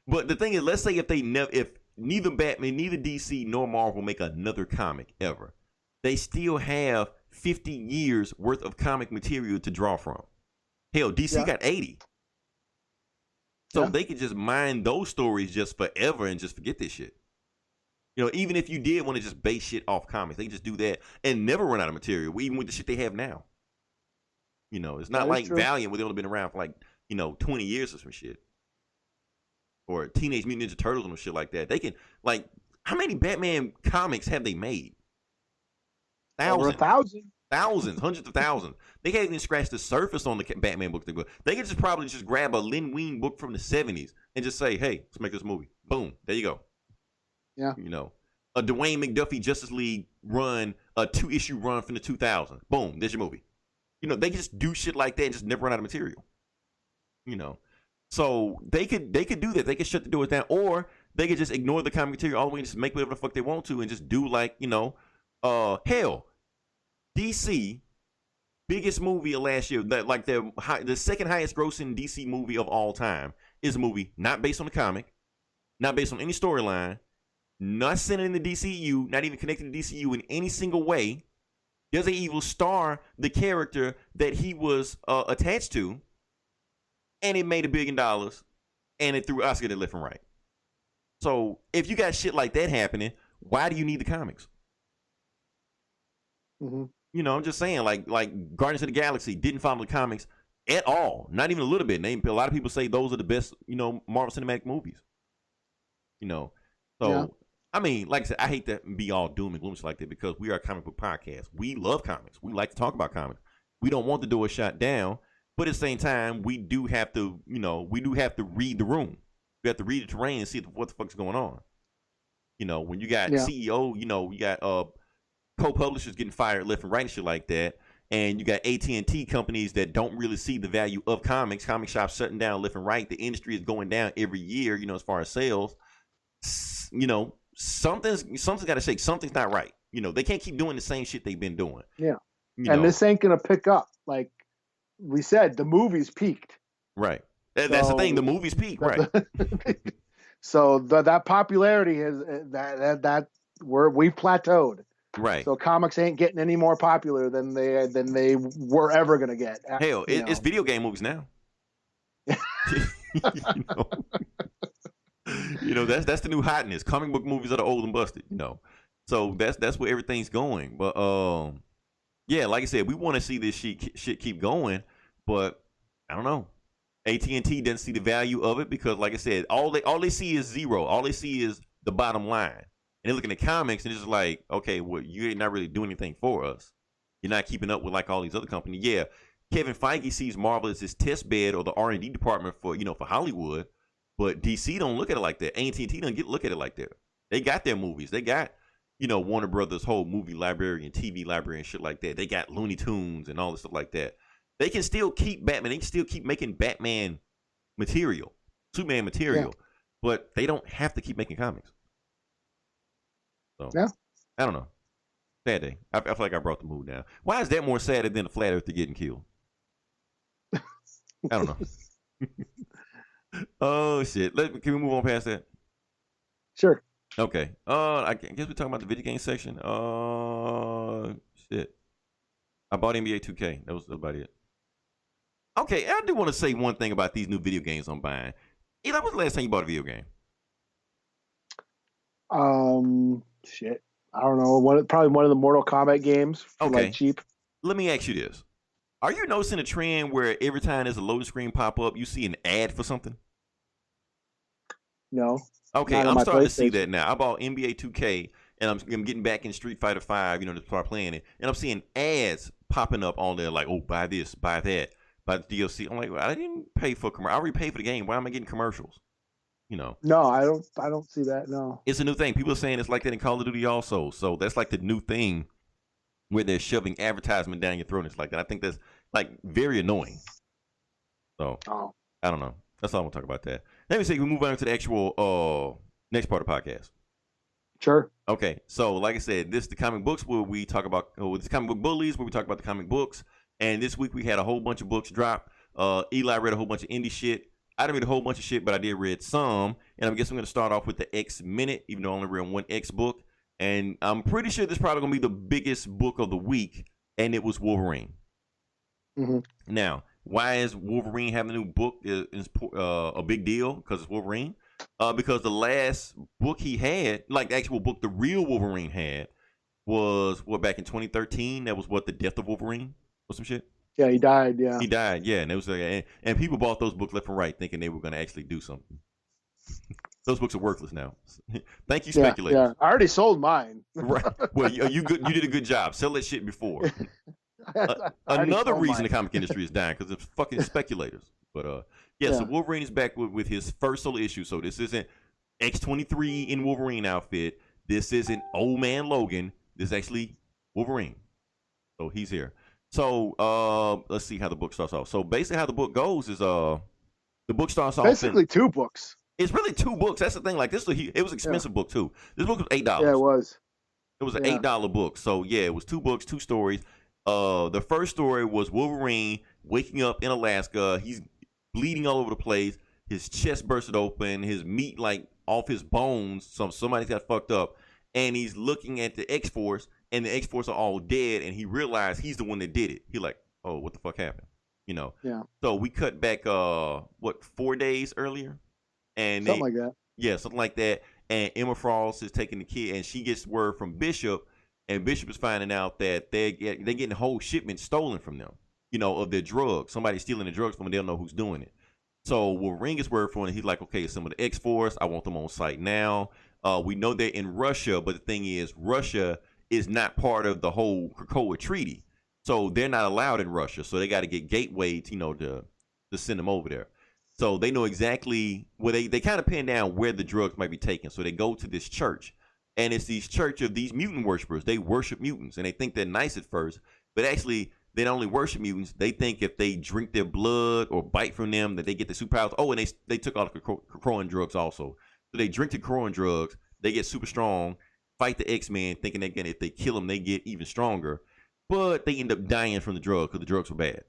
But the thing is, let's say if neither Batman, neither DC nor Marvel make another comic ever, they still have 50 years worth of comic material to draw from. Hell, DC got 80. So they could just mine those stories just forever and just forget this shit. You know, even if you did want to just base shit off comics, they just do that and never run out of material, even with the shit they have now. You know, it's not like Valiant where they only been around for like, 20 years or some shit. Or Teenage Mutant Ninja Turtles and shit like that. They can, like, how many Batman comics have they made? Thousands. Over 1,000. Thousands, hundreds of thousands. They can't even scratch the surface on the Batman book. They could probably just grab a Lin Wein book from the 70s and just say, hey, let's make this movie. Boom. There you go. Yeah. You know, a Dwayne McDuffie Justice League run, a 2-issue run from the 2000s. Boom, there's your movie. You know, they can just do shit like that and just never run out of material. You know, so they could do that. They could shut the doors down, or they could just ignore the comic material all the way and just make whatever the fuck they want to and just do like, hell, DC biggest movie of last year, that like the second highest grossing DC movie of all time is a movie not based on the comic, not based on any storyline. Not centered in the DCU, not even connected to DCU in any single way. Doesn't even star the character that he was attached to, and it made $1 billion, and it threw Oscar to left and right. So if you got shit like that happening, why do you need the comics? Mm-hmm. You know, I'm just saying, like Guardians of the Galaxy didn't follow the comics at all, not even a little bit. A lot of people say those are the best, Marvel Cinematic movies. So. Yeah. I mean, like I said, I hate to be all doom and gloom like that because we are a comic book podcast. We love comics. We like to talk about comics. We don't want the door shut down, but at the same time, we do have to, read the room. We have to read the terrain and see what the fuck's going on. When you got CEO, you got co-publishers getting fired left and right and shit like that. And you got AT&T companies that don't really see the value of comics. Comic shops shutting down left and right. The industry is going down every year, as far as sales. Something's got to shake. Something's not right. They can't keep doing the same shit they've been doing. Yeah. This ain't going to pick up. Like we said, the movies peaked. Right. That's the thing. The movies peaked. Right. So that popularity has we've plateaued. Right. So comics ain't getting any more popular than they were ever going to get. Hell, it's video game movies now. That's the new hotness. Comic book movies are the old and busted. So that's where everything's going. But yeah, like I said, we want to see this shit keep going, but I don't know. AT&T doesn't see the value of it because, like I said, all they see is zero. All they see is the bottom line. And they're looking at comics and it's just like, okay, well, you're not really doing anything for us. You're not keeping up with like all these other companies. Yeah, Kevin Feige sees Marvel as his test bed or the R&D department for Hollywood, but DC don't look at it like that. AT&T don't look at it like that. They got their movies. They got Warner Brothers' whole movie library and TV library and shit like that. They got Looney Tunes and all this stuff like that. They can still keep Batman. They can still keep making Batman material, Superman material, but they don't have to keep making comics. So, yeah. I don't know. Sad day. I feel like I brought the mood down. Why is that more sad than the flat earther getting killed? I don't know. Oh, shit. Can we move on past that? Sure. Okay. I guess we're talking about the video game section. Shit. I bought NBA 2K. That was about it. Okay, I do want to say one thing about these new video games I'm buying. Eli, when was the last time you bought a video game? Shit. I don't know. Probably one of the Mortal Kombat games for like cheap. Let me ask you this. Are you noticing a trend where every time there's a loading screen pop up, you see an ad for something? No. Okay, I'm starting to see that now. I bought NBA 2K, and I'm getting back in Street Fighter 5, to start playing it. And I'm seeing ads popping up on there like, oh, buy this, buy that, buy the DLC. I'm like, well, I didn't pay for commercials. I already paid for the game. Why am I getting commercials? No, I don't see that. No. It's a new thing. People are saying it's like that in Call of Duty also. So that's like the new thing where they're shoving advertisement down your throat. And it's like that. I think that's like very annoying. So I don't know. That's all I'm gonna talk about that. Let me see. We move on to the actual next part of the podcast. Sure. Okay. So like I said, this is the comic books where we talk about this comic book bullies where we talk about the comic books. And this week we had a whole bunch of books drop. Eli read a whole bunch of indie shit. I didn't read a whole bunch of shit, but I did read some. And I guess I'm going to start off with the X Minute, even though I only read one X book. And I'm pretty sure this is probably going to be the biggest book of the week. And it was Wolverine. Mm-hmm. Now, why is Wolverine having a new book is a big deal? Because it's Wolverine. Because the last book he had, like the actual book the real Wolverine had, was back in 2013? That was the Death of Wolverine or some shit? Yeah, he died. Yeah, he died. Yeah, and it was and people bought those books left and right, thinking they were going to actually do something. Those books are worthless now. Thank you, speculators. Yeah, I already sold mine. Right. Well, you did a good job. Sell that shit before. Another reason the comic industry is dying because it's fucking speculators. But so Wolverine is back with his first solo issue. So this isn't X-23 in Wolverine outfit. This isn't Old Man Logan. This is actually Wolverine. So he's here. So let's see how the book starts off. So basically how the book goes is the book starts off basically 2 books. It's really 2 books. That's the thing. Like it was an expensive book too. This book was $8. Yeah, it was. It was an $8 book. So yeah, it was 2 books, 2 stories. The first story was Wolverine waking up in Alaska. He's bleeding all over the place. His chest bursted open. His meat like off his bones. Somebody's got fucked up. And he's looking at the X-Force, and the X-Force are all dead, and he realized he's the one that did it. He's like, oh, what the fuck happened? Yeah. So we cut back 4 days earlier? And something like that. Yeah, something like that. And Emma Frost is taking the kid, and she gets word from Bishop, and Bishop is finding out that they're getting whole shipments stolen from them, of their drugs. Somebody's stealing the drugs from them, they don't know who's doing it. So Wolverine gets word from it, he's like, okay, some of the X-Force, I want them on site now. We know they're in Russia, but the thing is, Russia is not part of the whole Krakoa Treaty. So they're not allowed in Russia. So they got to get gateways, to send them over there. So they know exactly where they kind of pin down where the drugs might be taken. So they go to this church. And it's these church of these mutant worshipers. They worship mutants, and they think they're nice at first, but actually they don't only worship mutants. They think if they drink their blood or bite from them, that they get the superpowers. Oh, and they took all the Krakoan drugs also. So they drink the Krakoan drugs. They get super strong, fight the X-Men, thinking they can, if they kill them, they get even stronger. But they end up dying from the drug because the drugs were bad.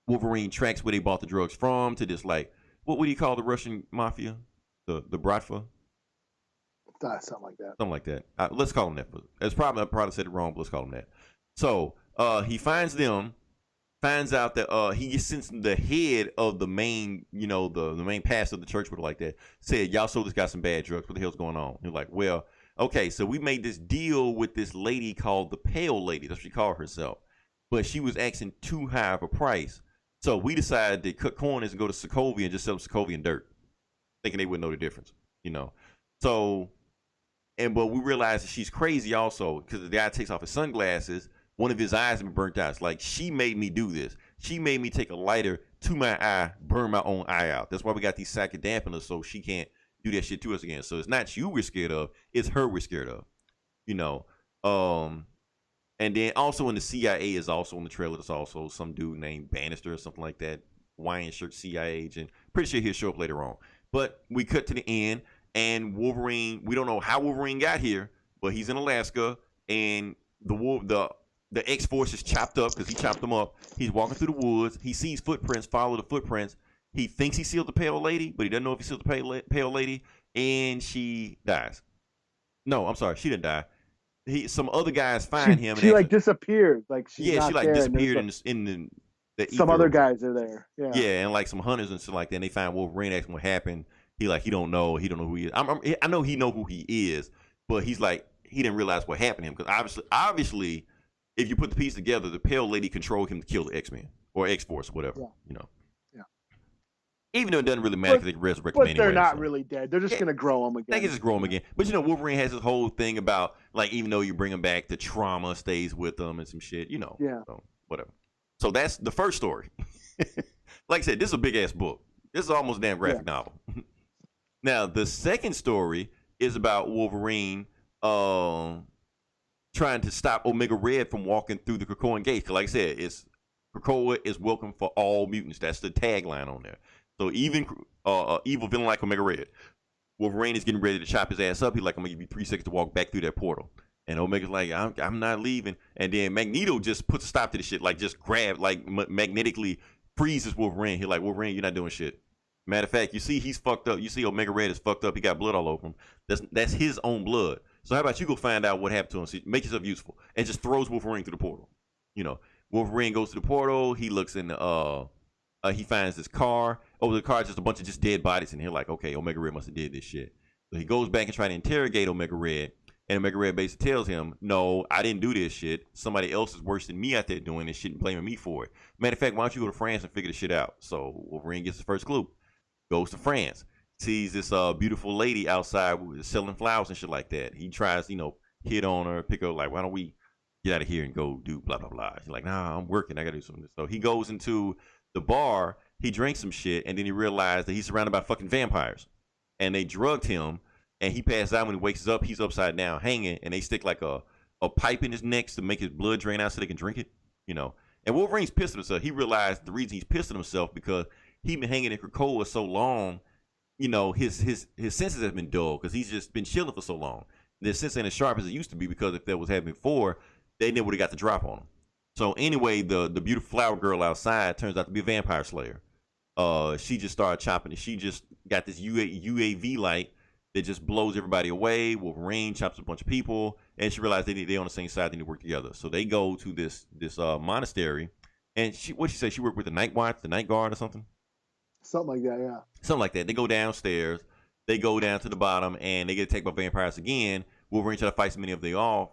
Wolverine tracks where they bought the drugs from to this, like, what do you call the Russian mafia? The Bratva? Something like that. Something like that. Let's call them that. I probably said it wrong, but let's call them that. So he finds them, finds out that he gets sent the head of the main, the main pastor of the church, whatever like that, said, y'all sold this guy some bad drugs. What the hell's going on? He's like, well, okay, so we made this deal with this lady called the Pale Lady. That's what she called herself. But she was asking too high of a price. So we decided to cut corners and go to Sokovia and just sell them Sokovian dirt, thinking they wouldn't know the difference, So, but we realized that she's crazy also because the guy takes off his sunglasses. One of his eyes has been burnt out. It's like, she made me do this. She made me take a lighter to my eye, burn my own eye out. That's why we got these psychic dampeners so she can't do that shit to us again. So it's not you we're scared of. It's her we're scared of, And then also in the CIA is also in the trailer. There's also some dude named Bannister or something like that. Hawaiian shirt CIA agent. Pretty sure he'll show up later on. But we cut to the end, and Wolverine, we don't know how Wolverine got here, but he's in Alaska, and the X-Force is chopped up because he chopped them up. He's walking through the woods. He sees footprints, follow the footprints. He thinks he sealed the Pale Lady, but he doesn't know if he sealed the Pale Lady, and she dies. No, I'm sorry, she didn't die. Some other guys find him. She like disappeared. Like she like disappeared in the some other guys are there. Yeah. Yeah, and like some hunters and stuff like that. And they find Wolverine, asking what happened. He don't know. He don't know who he is. I know he know who he is, but he's like he didn't realize what happened to him because obviously, if you put the piece together, the Pale Lady controlled him to kill the X-Men or X-Force, whatever. Yeah. Yeah. Even though it doesn't really matter because they can resurrect them anyway. But they're not really dead. They're just gonna grow them again. They can just grow them again. But Wolverine has this whole thing about like even though you bring them back, the trauma stays with them and some shit. Yeah. So whatever. So that's the first story. Like I said, this is a big ass book. This is almost a damn graphic novel. Now the second story is about Wolverine trying to stop Omega Red from walking through the Krakoan gates. Because like I said, Krakoa is welcome for all mutants. That's the tagline on there. So even evil villain like Omega Red, Wolverine is getting ready to chop his ass up. He's like, I'm gonna give you 3 seconds to walk back through that portal. And Omega's like, I'm not leaving. And then Magneto just puts a stop to the shit, like just grab, like magnetically freezes Wolverine. He's like, Wolverine, you're not doing shit. Matter of fact, you see he's fucked up. You see Omega Red is fucked up. He got blood all over him. That's his own blood. So how about you go find out what happened to him? See, make yourself useful. And just throws Wolverine through the portal. Wolverine goes to the portal. He looks in the he finds this car. Over the car is just a bunch of just dead bodies. And he's like, okay, Omega Red must have did this shit. So he goes back and tries to interrogate Omega Red. And Omega Red basically tells him, no, I didn't do this shit. Somebody else is worse than me out there doing this shit and blaming me for it. Matter of fact, why don't you go to France and figure this shit out? So Wolverine gets his first clue. Goes to France. Sees this beautiful lady outside selling flowers and shit like that. He tries, hit on her, pick her, like, why don't we get out of here and go do blah, blah, blah. She's like, nah, I'm working. I got to do something. So he goes into the bar. He drinks some shit. And then he realized that he's surrounded by fucking vampires. And they drugged him. And he passed out. When he wakes up, he's upside down hanging. And they stick like a pipe in his neck to make his blood drain out so they can drink it. And Wolverine's pissed at himself. He realized the reason he's pissed at himself because he's been hanging in Krakoa so long, his senses have been dull because he's just been chilling for so long. Their sense ain't as sharp as it used to be because if that was happening before, they never would have got the drop on him. So anyway, the beautiful flower girl outside turns out to be a vampire slayer. She just started chopping it. She just got this UAV light that just blows everybody away. Wolverine chops a bunch of people, and she realized they on the same side. They need to work together. So they go to this monastery, and she say she worked with the night watch, the night guard, or something. Something like that, yeah. Something like that. They go downstairs. They go down to the bottom, and they get attacked by vampires again. Wolverine try to fight so many of them off,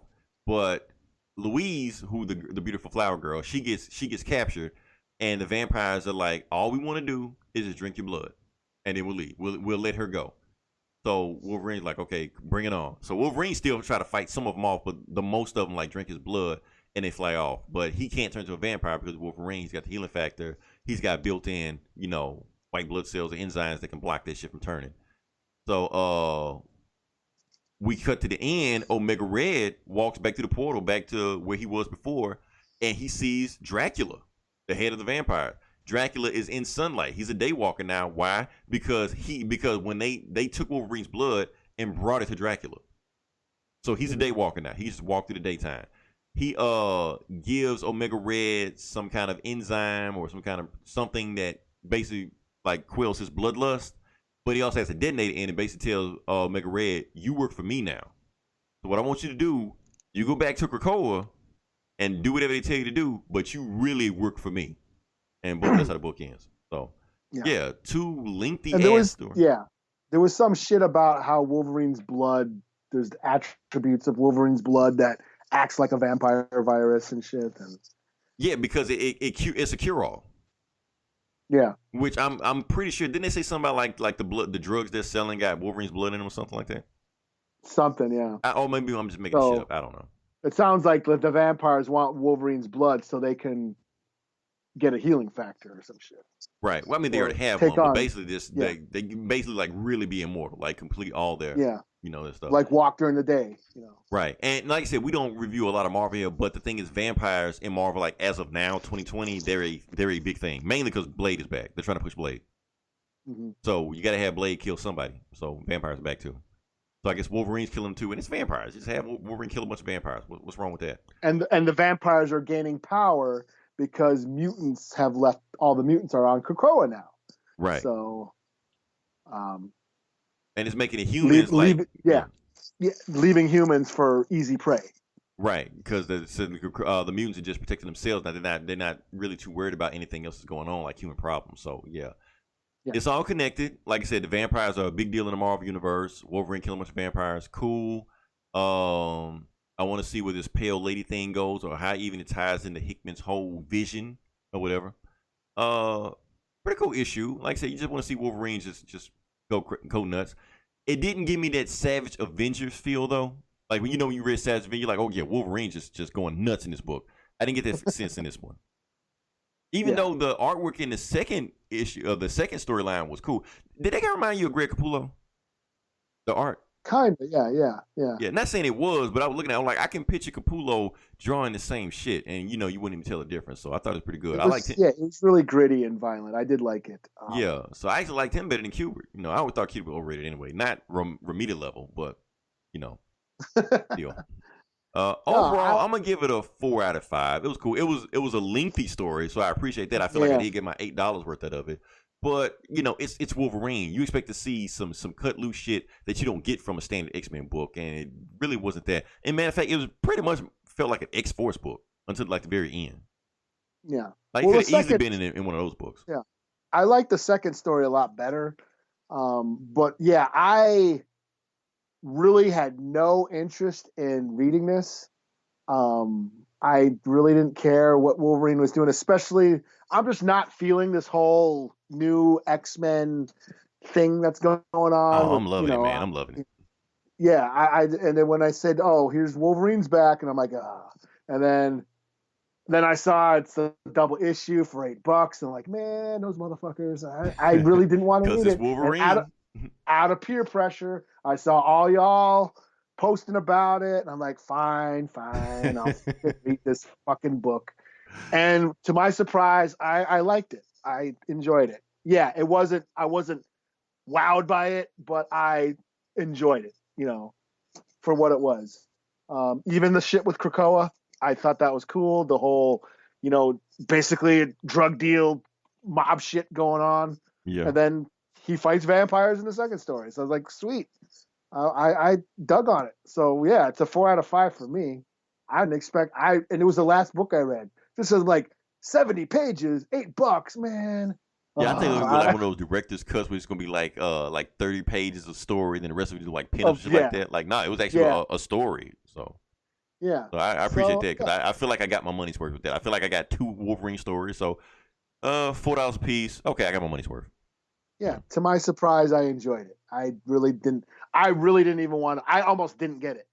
but Louise, who the beautiful flower girl, she gets captured, and the vampires are like, all we want to do is just drink your blood, and then we'll leave. We'll let her go. So Wolverine's like, okay, bring it on. So Wolverine still try to fight some of them off, but the most of them like drink his blood and they fly off. But he can't turn into a vampire because Wolverine, he's got the healing factor. He's got built-in, white blood cells and enzymes that can block that shit from turning. So we cut to the end. Omega Red walks back to the portal, back to where he was before, and he sees Dracula, the head of the vampire. Dracula is in sunlight. He's a daywalker now. Why? Because when they took Wolverine's blood and brought it to Dracula. So he's a daywalker now. He just walked through the daytime. He gives Omega Red some kind of enzyme or some kind of something that basically like quells his bloodlust. But he also has a detonator in it. Basically tells Omega Red, you work for me now. So what I want you to do, you go back to Krakoa and do whatever they tell you to do, but you really work for me. And that's how the book ends. So yeah, too lengthy. And there was some shit about how Wolverine's blood. There's attributes of Wolverine's blood that acts like a vampire virus and shit. And yeah, because it's a cure-all. Yeah, which I'm pretty sure. Didn't they say something about like the drugs they're selling got Wolverine's blood in them or something like that? Something, yeah. Or maybe I'm just making shit up. I don't know. It sounds like the vampires want Wolverine's blood so they can get a healing factor or some shit. Right. Well, I mean, they already have one, but basically they basically like really be immortal, like complete all their their stuff. Like walk during the day, Right. And like I said, we don't review a lot of Marvel here, but the thing is, vampires in Marvel, like as of now, 2020, they're a big thing. Mainly because Blade is back. They're trying to push Blade. Mm-hmm. So you got to have Blade kill somebody. So vampires are back too. So I guess Wolverine's killing them too, and it's vampires. Just have Wolverine kill a bunch of vampires. What's wrong with that? And the vampires are gaining power because mutants have left. All the mutants are on Krakoa now. Right. So, and it's making the humans leaving humans for easy prey. Right, because the mutants are just protecting themselves. Now they're not really too worried about anything else that's going on, like human problems. So yeah. It's all connected. Like I said, the vampires are a big deal in the Marvel universe. Wolverine killing a bunch of vampires, cool. I want to see where this pale lady thing goes, or how even it ties into Hickman's whole vision or whatever. Pretty cool issue. Like I said, you just want to see Wolverine just go nuts. It didn't give me that Savage Avengers feel though. Like when you read Savage Avengers, you're like, oh yeah, Wolverine's just going nuts in this book. I didn't get that sense in this one. Even though the artwork in the second issue of the second storyline was cool. Did that guy remind you of Greg Capullo? The art? Kind of, yeah. Yeah, not saying it was, but I was looking at it, I'm like, I can picture Capullo drawing the same shit, and you wouldn't even tell the difference. So I thought it was pretty good. I liked it. Yeah, it was really gritty and violent. I did like it. Yeah, so I actually liked him better than Kubert. I always thought Kubert was overrated anyway. Not Romita level, but deal. Overall, I'm gonna give it a 4 out of 5. It was cool. It was a lengthy story, so I appreciate that. I feel like I did get my $8 worth out of it. But it's Wolverine. You expect to see some cut loose shit that you don't get from a standard X-Men book, and it really wasn't that. And matter of fact, it was pretty much felt like an X-Force book until like the very end. Yeah, like it could have easily been in one of those books. Yeah, I like the second story a lot better. But yeah, I really had no interest in reading this. I really didn't care what Wolverine was doing, especially I'm just not feeling this whole new X-Men thing that's going on. Oh, I'm loving it, man. I'm loving it. Yeah, and then when I said, "Oh, here's Wolverine's back," and I'm like, "Ah," and then I saw it's a double issue for $8. And I'm like, man, those motherfuckers. I really didn't want to read it. Because it's Wolverine. Out of peer pressure, I saw all y'all posting about it, and I'm like, fine, I'll read this fucking book. And to my surprise, I liked it. I enjoyed it. Yeah, I wasn't wowed by it, but I enjoyed it, for what it was. Even the shit with Krakoa, I thought that was cool. The whole, basically a drug deal, mob shit going on. Yeah. And then he fights vampires in the second story. So I was like, sweet. I dug on it. So yeah, it's a 4 out of 5 for me. I didn't expect and it was the last book I read. This is like 70 pages, $8, man. Yeah, I think it was like one of those director's cuts where it's gonna be like 30 pages of story, and then the rest of it is like pinups, shit like that. Like, it was actually a story. So yeah, so I appreciate that because I feel like I got my money's worth with that. I feel like I got 2 Wolverine stories, so $4 a piece. Okay, I got my money's worth. Yeah, to my surprise, I enjoyed it. I really didn't even want to. I almost didn't get it.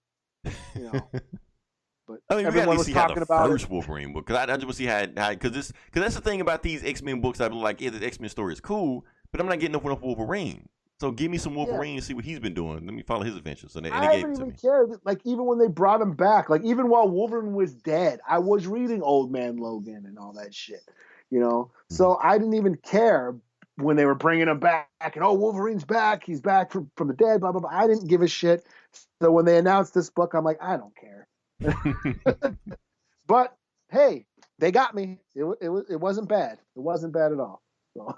But I mean, everyone was talking about first Wolverine book, because I just want to see how because that's the thing about these X-Men books. I'm like, yeah, the X-Men story is cool, but I'm not getting enough Wolverine. So give me some Yeah. Wolverine and see what he's been doing. Let me follow his adventures. And they I gave haven't it to even me. cared. Like even when they brought him back, like even while Wolverine was dead, I was reading Old Man Logan and all that shit. You know, so I didn't even care when they were bringing him back. And oh, Wolverine's back. He's back from the dead. Blah blah blah. I didn't give a shit. So when they announced this book, I'm like, I don't care. But hey, they got me. It wasn't bad. It wasn't bad at all. So.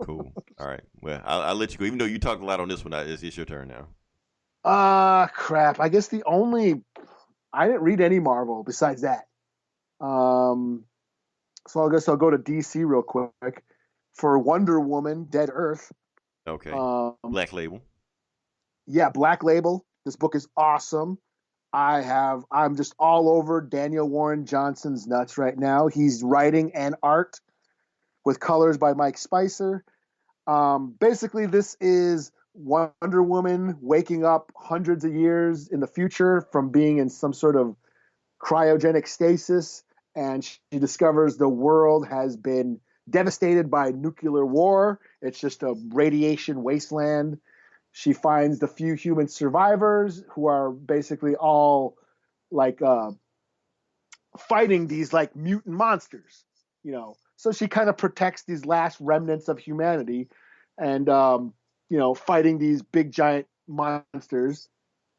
Cool. All right. Well, I'll let you go. Even though you talked a lot on this one, it's your turn now. Crap. I guess I didn't read any Marvel besides that. So I guess I'll go to DC real quick for Wonder Woman, Dead Earth. Okay. Black Label. Yeah, Black Label. This book is awesome. I'm just all over Daniel Warren Johnson's nuts right now. He's writing and art with colors by Mike Spicer. Basically, this is Wonder Woman waking up hundreds of years in the future from being in some sort of cryogenic stasis, and she discovers the world has been devastated by nuclear war. It's just a radiation wasteland. She finds the few human survivors who are basically all like fighting these like mutant monsters, you know. So she kind of protects these last remnants of humanity and, fighting these big giant monsters.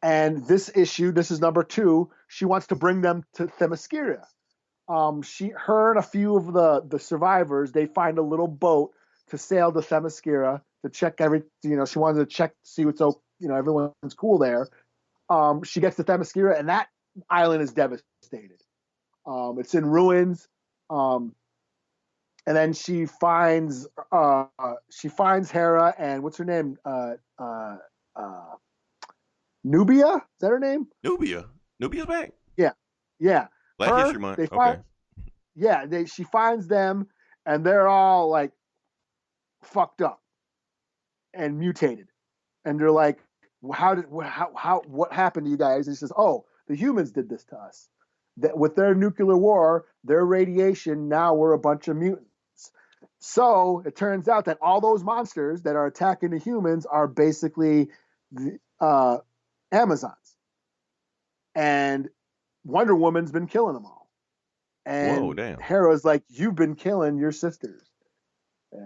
And this issue, this is number 2, she wants to bring them to Themyscira. Her and a few of the survivors, they find a little boat to sail to Themyscira to check she wanted to check, see what's everyone's cool there. She gets to Themyscira and that island is devastated. It's in ruins. And then she finds Hera and what's her name? Nubia? Is that her name? Nubia's back. Yeah. Black History Month. She finds them and they're all like fucked up and mutated. And they're like, what happened to you guys? And he says, oh, the humans did this to us. That with their nuclear war, their radiation, now we're a bunch of mutants. So it turns out that all those monsters that are attacking the humans are basically the Amazons. And Wonder Woman's been killing them all. And whoa, damn. Hera's like, you've been killing your sisters.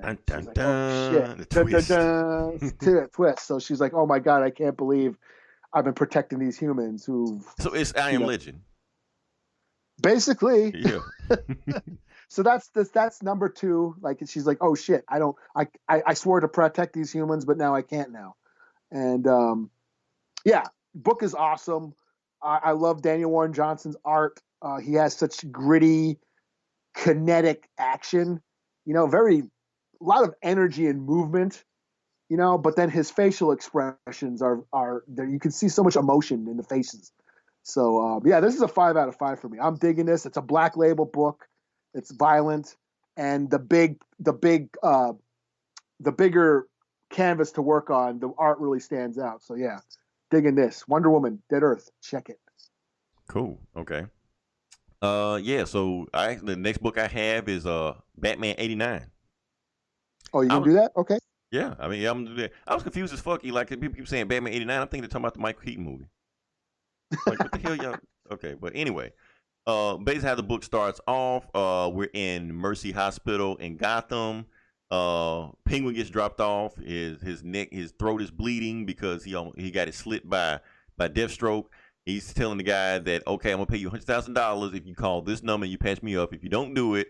Dun, dun, like, dun, oh, shit. the twist. Dun, dun, dun. Twist. So she's like, oh my God, I can't believe I've been protecting these humans who. So it's I Am Legend. Basically. Yeah. So that's number 2. Like she's like, oh shit, I swore to protect these humans, but now I can't now. And book is awesome. I love Daniel Warren Johnson's art. He has such gritty, kinetic action. A lot of energy and movement. But then his facial expressions are there. You can see so much emotion in the faces. So this is a 5 out of 5 for me. I'm digging this. It's a Black Label book. It's violent, and the bigger canvas to work on, the art really stands out. So yeah, digging this. Wonder Woman, Dead Earth. Check it. Cool. Okay. So the next book I have is Batman 89. Oh, you gonna do that? Okay. Yeah, I mean, I'm gonna do that. I was confused as fuck. Like people keep saying Batman 89. I'm thinking they're talking about the Michael Keaton movie. Like what the hell, y'all? Okay, but anyway, basically how the book starts off, we're in Mercy Hospital in Gotham. Penguin gets dropped off. His neck, his throat is bleeding because he got it slit by Deathstroke. He's telling the guy that, okay, I'm gonna pay you $100,000 if you call this number and you patch me up. If you don't do it,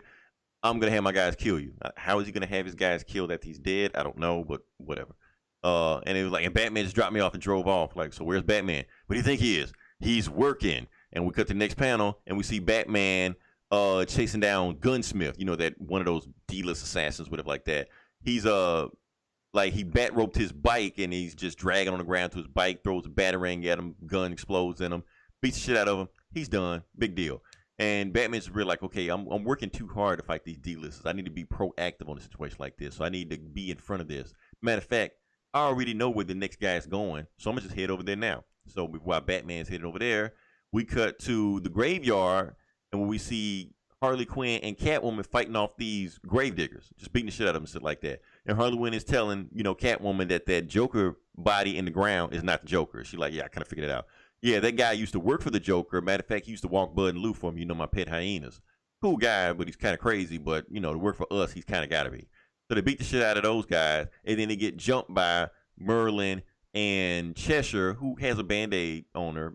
I'm gonna have my guys kill you. How is he gonna have his guys killed after he's dead? I don't know, but whatever. And it was like, and Batman just dropped me off and drove off. Like, so where's Batman? What do you think he is? He's working. And we cut to the next panel, and we see Batman chasing down Gunsmith. That one of those D-list assassins, whatever like that. He's he bat roped his bike, and he's just dragging on the ground to his bike, throws a batarang at him, gun explodes in him, beats the shit out of him. He's done. Big deal. And Batman's really like, okay, I'm working too hard to fight these D-listers. I need to be proactive on a situation like this, so I need to be in front of this. Matter of fact, I already know where the next guy's going, so I'm gonna just head over there now. So while Batman's heading over there, we cut to the graveyard, and when we see Harley Quinn and Catwoman fighting off these gravediggers, just beating the shit out of them and shit like that. And Harley Quinn is telling, Catwoman that Joker body in the ground is not the Joker. She's like, yeah, I kind of figured it out. Yeah, that guy used to work for the Joker. Matter of fact, he used to walk Bud and Lou for me. My pet hyenas. Cool guy, but he's kind of crazy. But, to work for us, he's kind of got to be. So they beat the shit out of those guys. And then they get jumped by Merlin and Cheshire, who has a Band-Aid on her,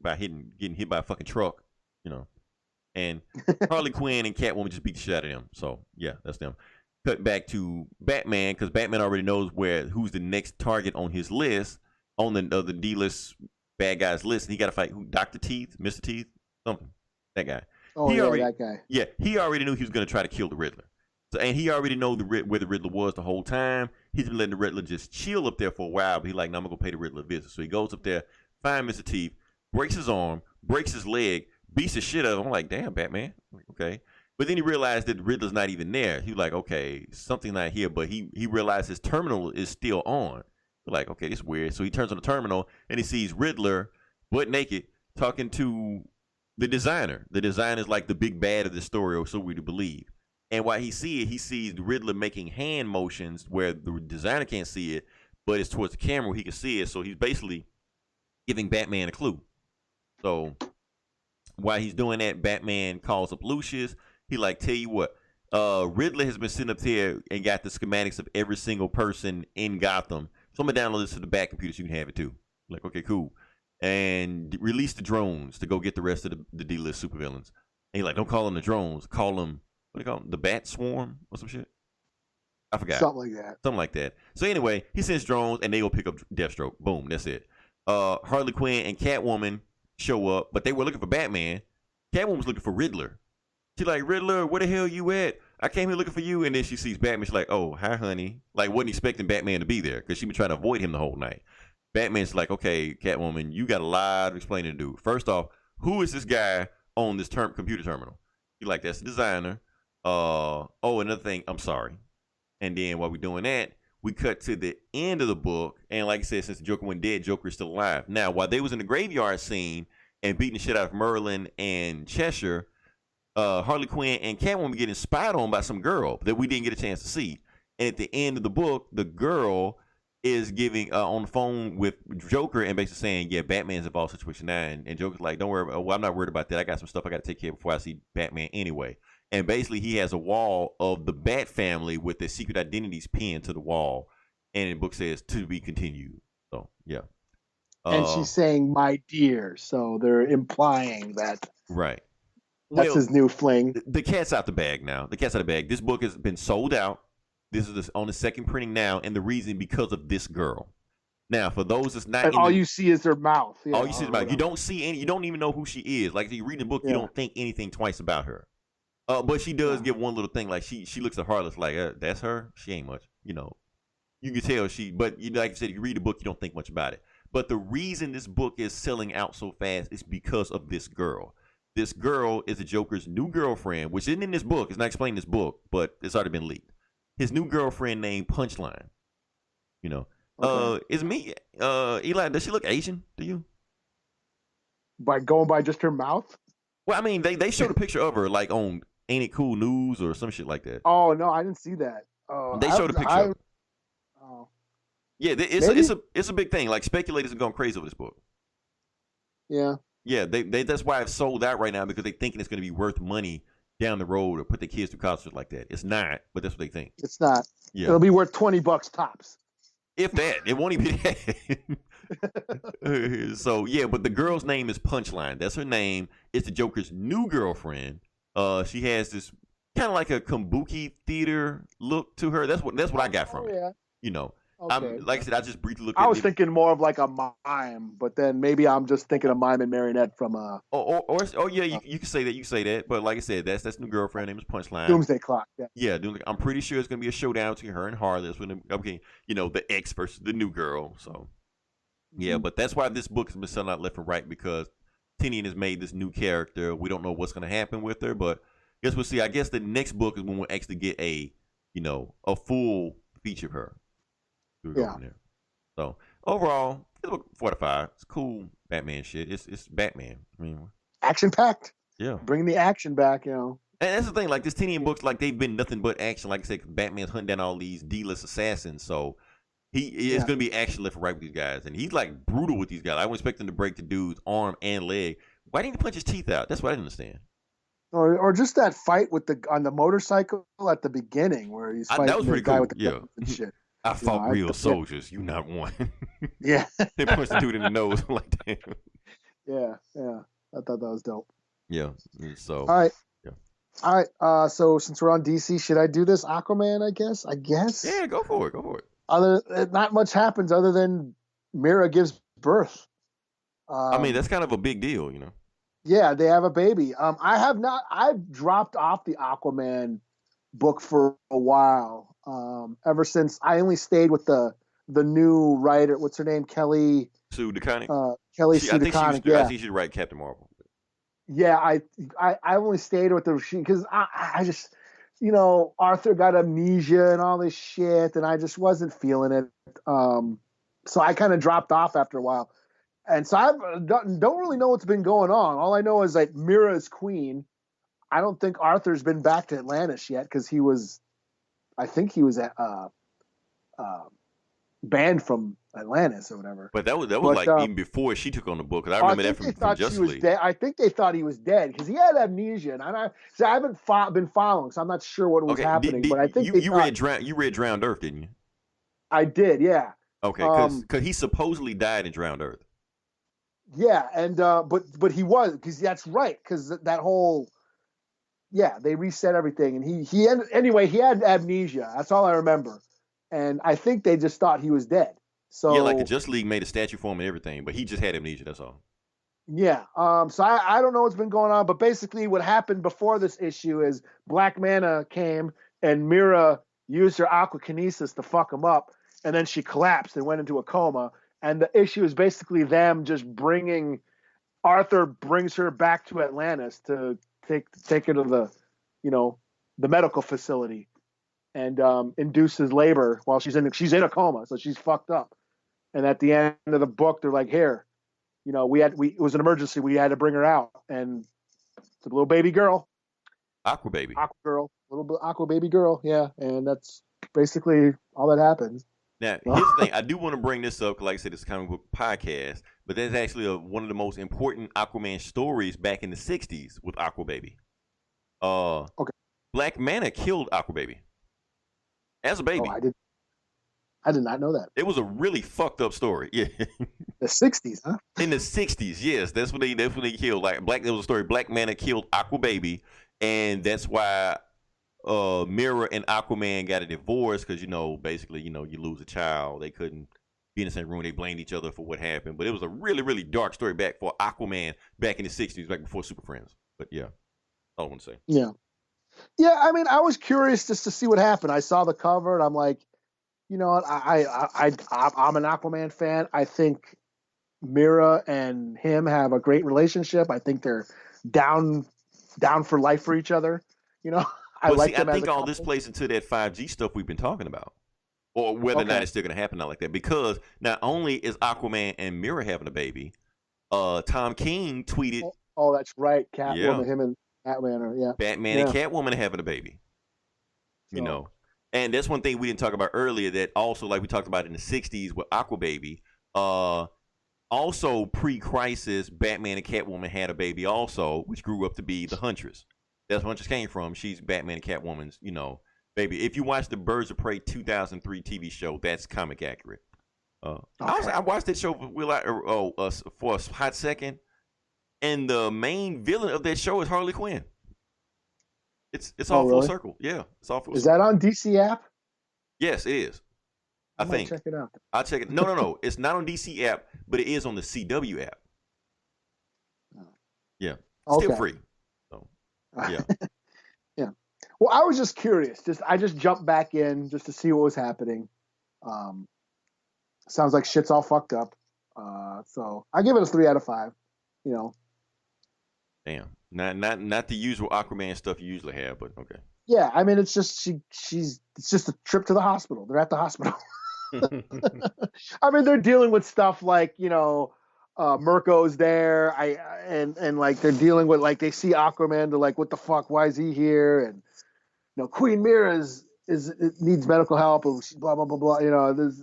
by getting hit by a fucking truck, And Harley Quinn and Catwoman just beat the shit out of them. So, yeah, that's them. Cut back to Batman, because Batman already knows who's the next target on his list, on the D-list bad guys list. And he got to fight Dr. Teeth, Mr. Teeth, something. That guy. Oh, that guy. Yeah, he already knew he was going to try to kill the Riddler. So, and he already know where the Riddler was the whole time. He's been letting the Riddler just chill up there for a while, but he's like, no, I'm going to pay the Riddler a visit. So he goes up there, finds Mr. Teeth, breaks his arm, breaks his leg, beats the shit out of him. I'm like, damn, Batman. Okay. But then he realized that the Riddler's not even there. He's like, okay, something's not here. But he realized his terminal is still on. We're like, okay, this is weird. So he turns on the terminal, and he sees Riddler, butt naked, talking to the designer. The designer's like the big bad of the story, or so we to believe. And while he sees the Riddler making hand motions where the designer can't see it, but it's towards the camera where he can see it. So he's basically giving Batman a clue. So while he's doing that, Batman calls up Lucius. He like, tell you what, Riddler has been sitting up here and got the schematics of every single person in Gotham. So I'm going to download this to the back computer so you can have it too. Like, okay, cool. And release the drones to go get the rest of the D-list supervillains. And he's like, don't call them the drones. Call them, what do you call them? The Bat Swarm or some shit? I forgot. Something like that. So anyway, he sends drones and they go pick up Deathstroke. Boom, that's it. Harley Quinn and Catwoman show up, but they were looking for Batman. Catwoman was looking for Riddler. She's like, Riddler, where the hell you at? I came here looking for you. And then she sees Batman. She's like, oh, hi, honey. Like, wasn't expecting Batman to be there because she been trying to avoid him the whole night. Batman's like, okay, Catwoman, you got a lot of explaining to do. First off, who is this guy on this computer terminal? He's like, that's the designer. Another thing, I'm sorry. And then while we're doing that, we cut to the end of the book. And like I said, since the Joker went dead, Joker is still alive. Now, while they was in the graveyard scene and beating the shit out of Merlin and Cheshire, Harley Quinn and Catwoman getting spied on by some girl that we didn't get a chance to see. And at the end of the book, the girl is giving on the phone with Joker and basically saying, yeah, Batman's involved in Situation 9. And Joker's like, don't worry about I'm not worried about that. I got some stuff I got to take care of before I see Batman anyway. And basically he has a wall of the Bat family with their secret identities pinned to the wall. And the book says, to be continued. So, yeah. And she's saying, my dear. So they're implying that. Right. That's his new fling. The cat's out the bag now. The cat's out the bag. This book has been sold out. This is on the second printing now, and the reason because of this girl. Now, for those that's not, and all you see is her mouth. Yeah, all you see is her mouth. You don't see any. You don't even know who she is. Like if you read the book, you don't think anything twice about her. But she does give one little thing. Like she looks at Harless like that's her. She ain't much. You can tell she. But like I said, if you read the book, you don't think much about it. But the reason this book is selling out so fast is because of this girl. This girl is the Joker's new girlfriend, which isn't in this book. It's not explained in this book, but it's already been leaked. His new girlfriend named Punchline. Is me. Eli, does she look Asian to you? By going by just her mouth? Well, I mean, they showed a picture of her like on Ain't It Cool News or some shit like that. Oh no, I didn't see that. They showed a picture of her. Oh. Yeah, it's a big thing. Like speculators are going crazy over this book. Yeah. Yeah, they that's why it's sold out right now because they're thinking it's going to be worth money down the road or put their kids through college like that. It's not, but that's what they think. It's not. Yeah. It'll be worth $20 tops. If that, it won't even be that. So yeah, but the girl's name is Punchline. That's her name. It's the Joker's new girlfriend. She has this kind of like a kabuki theater look to her. That's what I got from it. Yeah. Okay. Like I said, I just briefly looked at it. I was thinking more of like a mime, but then maybe I'm just thinking of mime and marionette from you can say that. You can say that, but like I said, that's new girlfriend name is Punchline. Doomsday Clock. Yeah. I'm pretty sure it's gonna be a showdown between her and Harley. That's when the ex versus the new girl. So yeah, but that's why this book has been selling out left and right because Tinian has made this new character. We don't know what's gonna happen with her, but I guess we'll see. I guess the next book is when we'll actually get a full feature of her. Yeah. So overall, it's 4 to 5. It's cool Batman shit. It's Batman. I mean, action packed. Yeah. Bring the action back. And that's the thing, like this Tinian books, like they've been nothing but action. Like I said, Batman's hunting down all these D-list assassins, so he is going to be action left and right with these guys, and he's like brutal with these guys. I would expect him to break the dude's arm and leg. Why didn't he punch his teeth out? That's what I didn't understand. Or just that fight on the motorcycle at the beginning where he's fighting that was pretty the guy cool. with the guns and shit. I fought real soldiers. You not one. Yeah. They punched the dude in the nose like damn. Yeah. I thought that was dope. Yeah. So. All right. Yeah. All right. So since we're on DC, should I do this Aquaman? I guess. Yeah. Go for it. Not much happens other than Mira gives birth. I mean, that's kind of a big deal, you know. Yeah, they have a baby. I've dropped off the Aquaman book for a while. Ever since I only stayed with the new writer. What's her name? Kelly Sue DeConnick. Kelly Sue DeConnick. Yeah. I think she should write Captain Marvel. Yeah, I only stayed with her because I just, Arthur got amnesia and all this shit, and I just wasn't feeling it. So I kind of dropped off after a while. And so I don't really know what's been going on. All I know is that Mira is queen. I don't think Arthur's been back to Atlantis yet because I think he was banned from Atlantis or whatever. But that was like even before she took on the book. Because I remember that from Justice League. I think they thought he was dead because he had amnesia, and I haven't been following, so I'm not sure what was happening. But I think you read Drowned Earth, didn't you? I did, yeah. Okay, because he supposedly died in Drowned Earth. Yeah, and but he was, because that's right, because that whole, they reset everything, and he had amnesia. That's all I remember, and I think they just thought he was dead. So yeah, like the Justice League made a statue for him and everything, but he just had amnesia. That's all. Yeah. So I don't know what's been going on, but basically what happened before this issue is Black Manta came and Mira used her aquakinesis to fuck him up, and then she collapsed and went into a coma. And the issue is basically them just Arthur brings her back to Atlantis to take her to the medical facility and induces labor while she's in a coma, so she's fucked up. And at the end of the book, they're like, here, it was an emergency. We had to bring her out, and it's a little baby girl, Aqua baby, little Aqua baby girl, yeah. And that's basically all that happens. Now, here's the thing. I do want to bring this up because, like I said, it's a comic book podcast, but that's actually one of the most important Aquaman stories back in the 60s with Aqua Baby. Okay. Black Manta killed Aqua Baby as a baby. Oh, I did not know that. It was a really fucked up story. Yeah. The 60s, huh? In the 60s, yes. That's when they killed. There was a story. Black Manta killed Aqua Baby, and that's why Mira and Aquaman got a divorce because, basically, you lose a child. They couldn't be in the same room. They blamed each other for what happened. But it was a really, really dark story back for Aquaman back in the 60s, back before Super Friends. But yeah, all I want to say. Yeah. Yeah, I mean, I was curious just to see what happened. I saw the cover and I'm like, you know what? I'm an Aquaman fan. I think Mira and him have a great relationship. I think they're down for life for each other, I think all this plays into that 5G stuff we've been talking about, or whether or not it's still going to happen, not like that. Because not only is Aquaman and Mira having a baby, Tom King tweeted. Oh, that's right, Catwoman, him and Batman, yeah. Batman and Catwoman are having a baby. And that's one thing we didn't talk about earlier. That also, like we talked about in the '60s with Aqua Baby, also pre-crisis, Batman and Catwoman had a baby also, which grew up to be the Huntress. That's where Huntress came from. She's Batman and Catwoman's, baby. If you watch the Birds of Prey 2003 TV show, that's comic accurate. I watched that show for a hot second, and the main villain of that show is Harley Quinn. It's all full circle. Yeah, it's all full circle. Is that on DC app? Yes, it is. I think. Check it out. I'll check it. No. It's not on DC app, but it is on the CW app. Yeah. Still free. So, yeah. Yeah. Well, I was just curious. I just jumped back in just to see what was happening. Sounds like shit's all fucked up. So I give it a 3 out of 5. Damn. Not the usual Aquaman stuff you usually have, but okay. Yeah, I mean, it's just it's just a trip to the hospital. They're at the hospital. I mean, they're dealing with stuff like, Mirko's there. And like they're dealing with like they see Aquaman. They're like, what the fuck? Why is he here? And Queen Mira is needs medical help. And blah blah blah blah. There's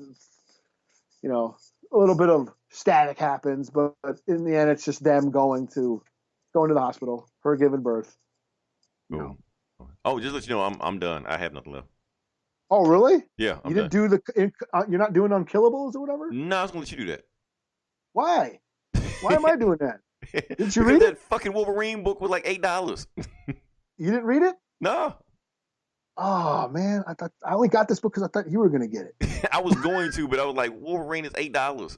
a little bit of static happens, but in the end, it's just them going to the hospital, her giving birth. Cool. Oh, just let you know, I'm done. I have nothing left. Oh, really? Yeah, you didn't do you're not doing Unkillables or whatever? No, I was gonna let you do that. Why? Why am I doing that? Did you read it? That fucking Wolverine book was like $8. You didn't read it? No. Oh man, I only got this book because I thought you were gonna get it. I was going to, but I was like, Wolverine is $8.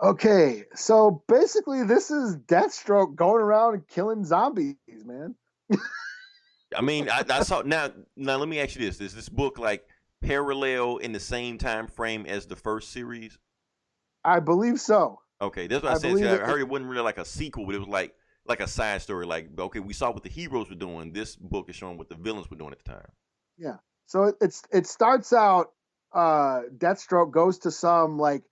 Okay, so basically, this is Deathstroke going around and killing zombies, man. I mean, I saw now. Let me ask you this: is this book like parallel in the same time frame as the first series? I believe so. Okay, that's what I said. I heard it wasn't really like a sequel, but it was like a side story. Like, okay, we saw what the heroes were doing. This book is showing what the villains were doing at the time. Yeah. So it starts out. Deathstroke goes to some like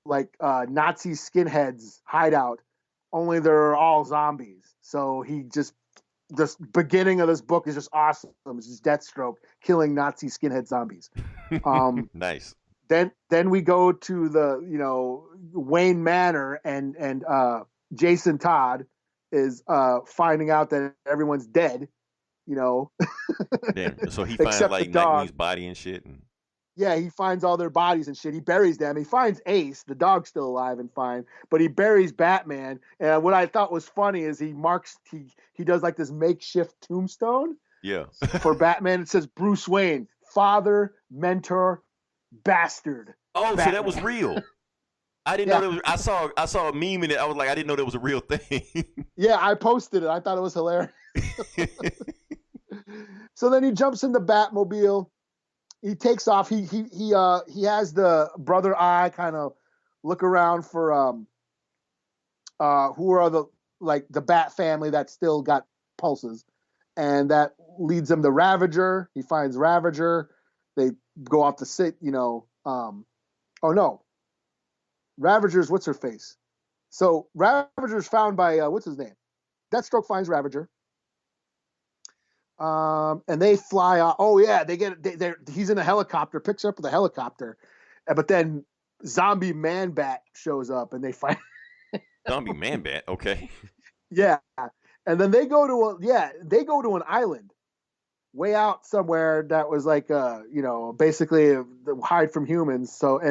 Nazi skinheads hideout, only they're all zombies. So he just the beginning of this book is just awesome. It's just Deathstroke killing Nazi skinhead zombies. Nice. Then we go to the Wayne Manor and Jason Todd is finding out that everyone's dead. Damn. So he finds like Nightwing's body and shit. Yeah, he finds all their bodies and shit. He buries them. He finds Ace, the dog's still alive and fine, but he buries Batman. And what I thought was funny is he does like this makeshift tombstone. Yeah. For Batman. It says Bruce Wayne, father, mentor, bastard. Oh, Batman. So that was real. I didn't know that was. I saw a meme in it. I was like, I didn't know that was a real thing. Yeah, I posted it. I thought it was hilarious. So then he jumps in the Batmobile. He takes off. He has the brother eye kind of look around for who are the Bat family that still got pulses, and that leads him to Ravager. He finds Ravager. They go off the sit. Oh no, Ravager's what's her face. So Ravager's found by what's his name? Deathstroke finds Ravager. And they fly off. Oh yeah, he's in a helicopter, picks her up with a helicopter, but then Zombie Man Bat shows up and they fight. Zombie Man Bat, okay. Yeah, and then they go to an island, way out somewhere that was like basically hide from humans. So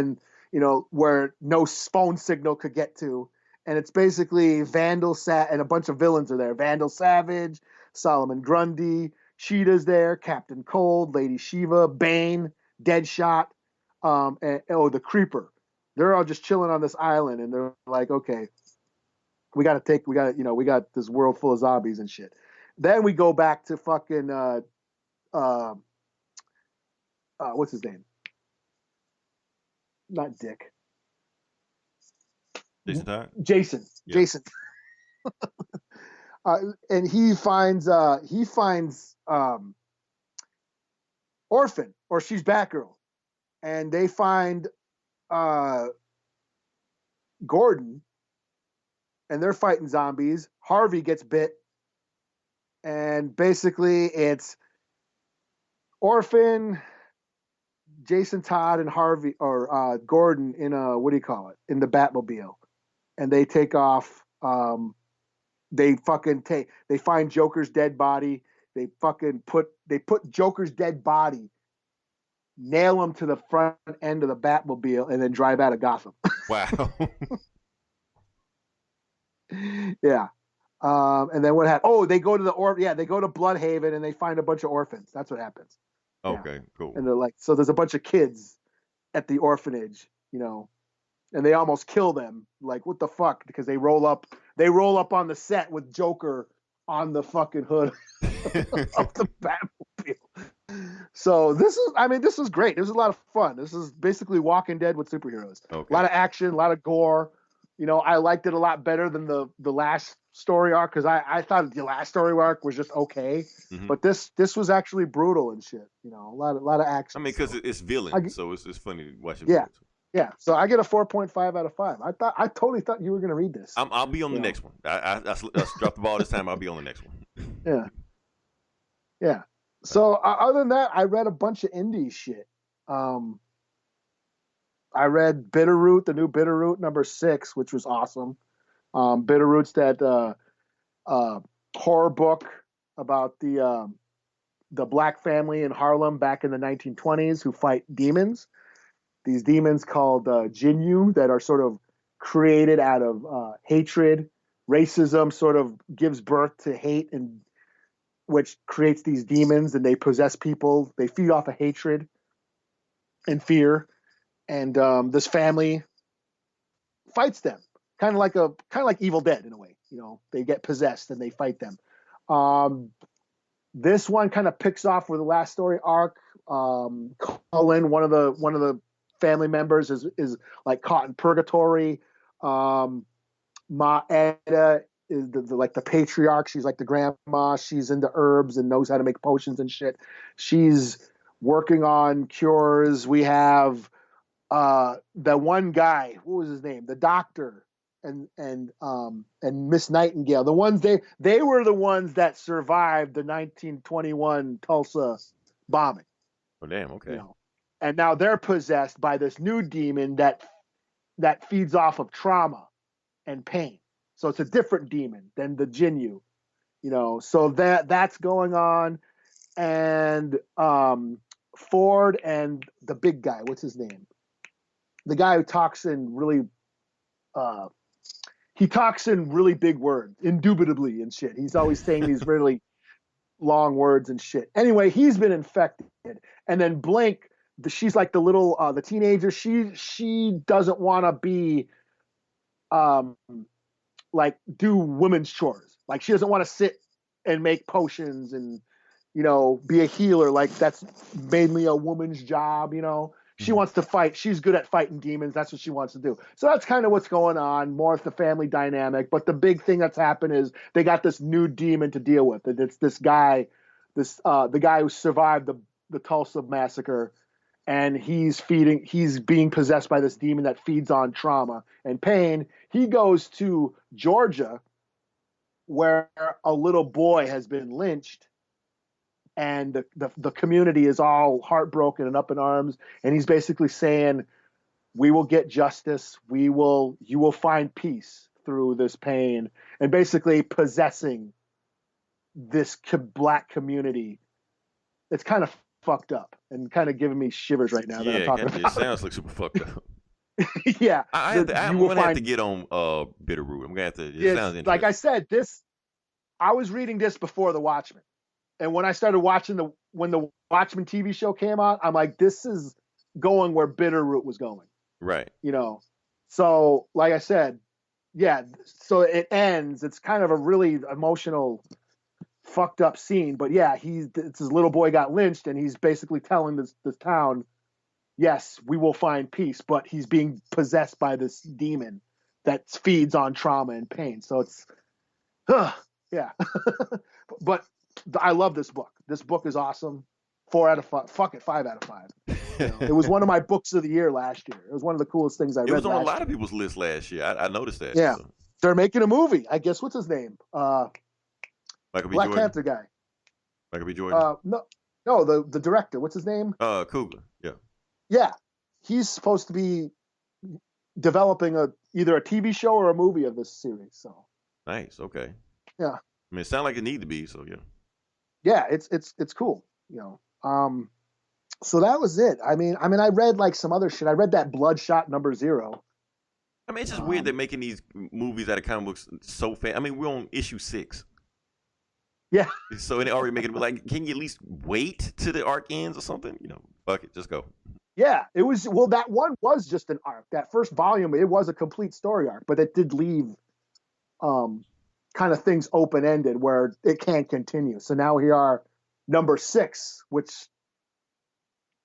where no phone signal could get to, and it's basically Vandal and a bunch of villains are there. Vandal Savage, Solomon Grundy, Cheetah's there, Captain Cold, Lady Shiva, Bane, Deadshot, and the Creeper. They're all just chilling on this island, and they're like, okay, we got this world full of zombies and shit. Then we go back to fucking what's his name? Not Dick. Jason Todd? Jason. Yeah. Jason. And he finds Orphan, or she's Batgirl, and they find Gordon, and they're fighting zombies. Harvey gets bit, and basically it's Orphan, Jason Todd, and Harvey or Gordon in in the Batmobile, and they take off. They find Joker's dead body. They put Joker's dead body, nail him to the front end of the Batmobile, and then drive out of Gotham. Wow. Yeah. And then what happened? Oh, they go to they go to Bloodhaven and they find a bunch of orphans. That's what happens. Okay, yeah. Cool. And they're like, so there's a bunch of kids at the orphanage, and they almost kill them. Like, what the fuck? Because they roll up on the set with Joker on the fucking hood of the Batmobile. So this is great. This is a lot of fun. This is basically Walking Dead with superheroes. Okay. A lot of action, a lot of gore. I liked it a lot better than the last story arc, because I thought the last story arc was just okay, but this was actually brutal and shit. A lot of action. I mean, because it's villain, so it's funny to watch it. Yeah. Yeah, so I get a 4.5 out of 5. I totally thought you were going to read this. I'll be on the next one. I dropped the ball this time. I'll be on the next one. Yeah, yeah. So other than that, I read a bunch of indie shit. I read Bitterroot, the new Bitterroot #6, which was awesome. Bitterroot's that horror book about the black family in Harlem back in the 1920s who fight demons. These demons called Jinyu that are sort of created out of hatred. Racism sort of gives birth to hate, and which creates these demons, and they possess people. They feed off of hatred and fear, and this family fights them, kind of like Evil Dead in a way. You know, they get possessed and they fight them. This one kind of picks off with the last story arc. Cullen, one of the family members, is like caught in purgatory. Ma Eda is the patriarch. She's like the grandma. She's into herbs and knows how to make potions and shit. She's working on cures. We have the one guy. What was his name? The doctor and Miss Nightingale. The ones they were the ones that survived the 1921 Tulsa bombing. Oh damn! Okay. You know? And now they're possessed by this new demon that feeds off of trauma and pain. So it's a different demon than the Jinyu, you know. So that's going on, and Ford and the big guy, what's his name? The guy who talks in really, he talks in really big words, indubitably and shit. He's always saying these really long words and shit. Anyway, he's been infected, and then Blink, she's like the little the teenager. She doesn't want to be like do women's chores. Like she doesn't want to sit and make potions and, you know, be a healer. Like that's mainly a woman's job, you know. She wants to fight. She's good at fighting demons. That's what she wants to do. So that's kind of what's going on, more of the family dynamic. But the big thing that's happened is they got this new demon to deal with. It's this guy, the guy who survived the Tulsa massacre, and he's being possessed by this demon that feeds on trauma and pain. He goes to Georgia, where a little boy has been lynched, and the community is all heartbroken and up in arms. And he's basically saying, "We will get justice. You will find peace through this pain," and basically possessing this black community. It's kind of fucked up and kind of giving me shivers right now that I'm talking about. It sounds like super fucked up. Yeah, I'm gonna have to get on Bitterroot. I'm gonna have to. It sounds interesting. Like I said, I was reading this before The Watchmen, and when I started watching when the Watchmen TV show came out, I'm like, this is going where Bitterroot was going. Right. You know, so like I said, yeah. So it ends. It's kind of a really emotional, fucked up scene. But yeah, it's his little boy got lynched, and he's basically telling this town, yes, we will find peace, but he's being possessed by this demon that feeds on trauma and pain. So it's, yeah. But I love this book. This book is awesome. 4 out of 5. Fuck it, 5 out of 5. You know, it was one of my books of the year last year. It was one of the coolest things I read. It was on a lot year. of people's list last year. I noticed that. Yeah, so. They're making a movie. I guess what's his name? Michael B. Black Jordan. Panther guy. Michael B. Jordan. No, the director. What's his name? Coogler. Yeah. Yeah, he's supposed to be developing either a TV show or a movie of this series. So nice. Okay. Yeah. I mean, it sounds like it need to be. So yeah. Yeah, it's cool. You know. So that was it. I mean, I read like some other shit. I read that Bloodshot #0. I mean, it's just weird they're making these movies out of comic books so fast. I mean, we're on issue 6. Yeah. So they already making it like, can you at least wait till the arc ends or something? You know, fuck it, just go. Yeah, it was. Well, that one was just an arc. That first volume, it was a complete story arc, but it did leave kind of things open ended where it can't continue. So now we are #6, which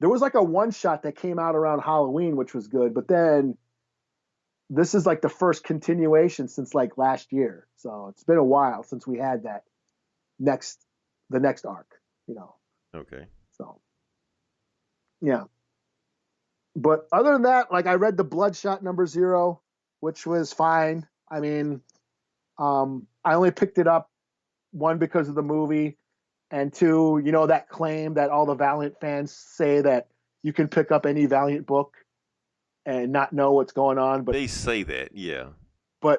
there was like a one shot that came out around Halloween, which was good, but then this is like the first continuation since like last year. So it's been a while since we had the next arc, you know. Okay. So yeah. But other than that, like I read the Bloodshot #0, which was fine. I mean, I only picked it up, one, because of the movie, and two, that claim that all the Valiant fans say that you can pick up any Valiant book and not know what's going on. But they say that, yeah.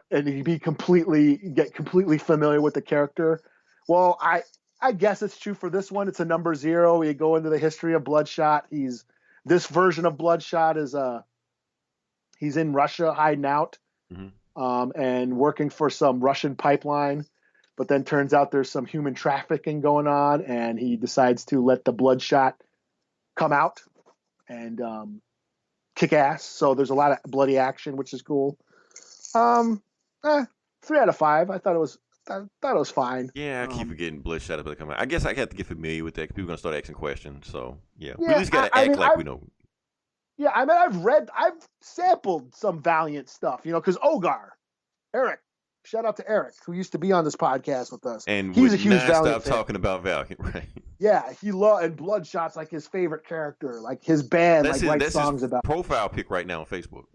And you get completely familiar with the character. Well, I guess it's true for this one. It's a #0. You go into the history of Bloodshot. This version of Bloodshot is he's in Russia hiding out, and working for some Russian pipeline. But then turns out there's some human trafficking going on, and he decides to let the Bloodshot come out and kick ass. So there's a lot of bloody action, which is cool. 3 out of 5. I thought it was fine. Yeah, I keep forgetting Bloodshot about to come out. I guess I have to get familiar with that because people are gonna start asking questions. So yeah, we at least gotta act like we know. Yeah, I mean, I've sampled some Valiant stuff, because Eric, shout out to Eric, who used to be on this podcast with us, and he's a huge Valiant fan. Talking about Valiant, right? Yeah, and Bloodshot's like his favorite character, like his band, writes songs about. Profile pic right now on Facebook.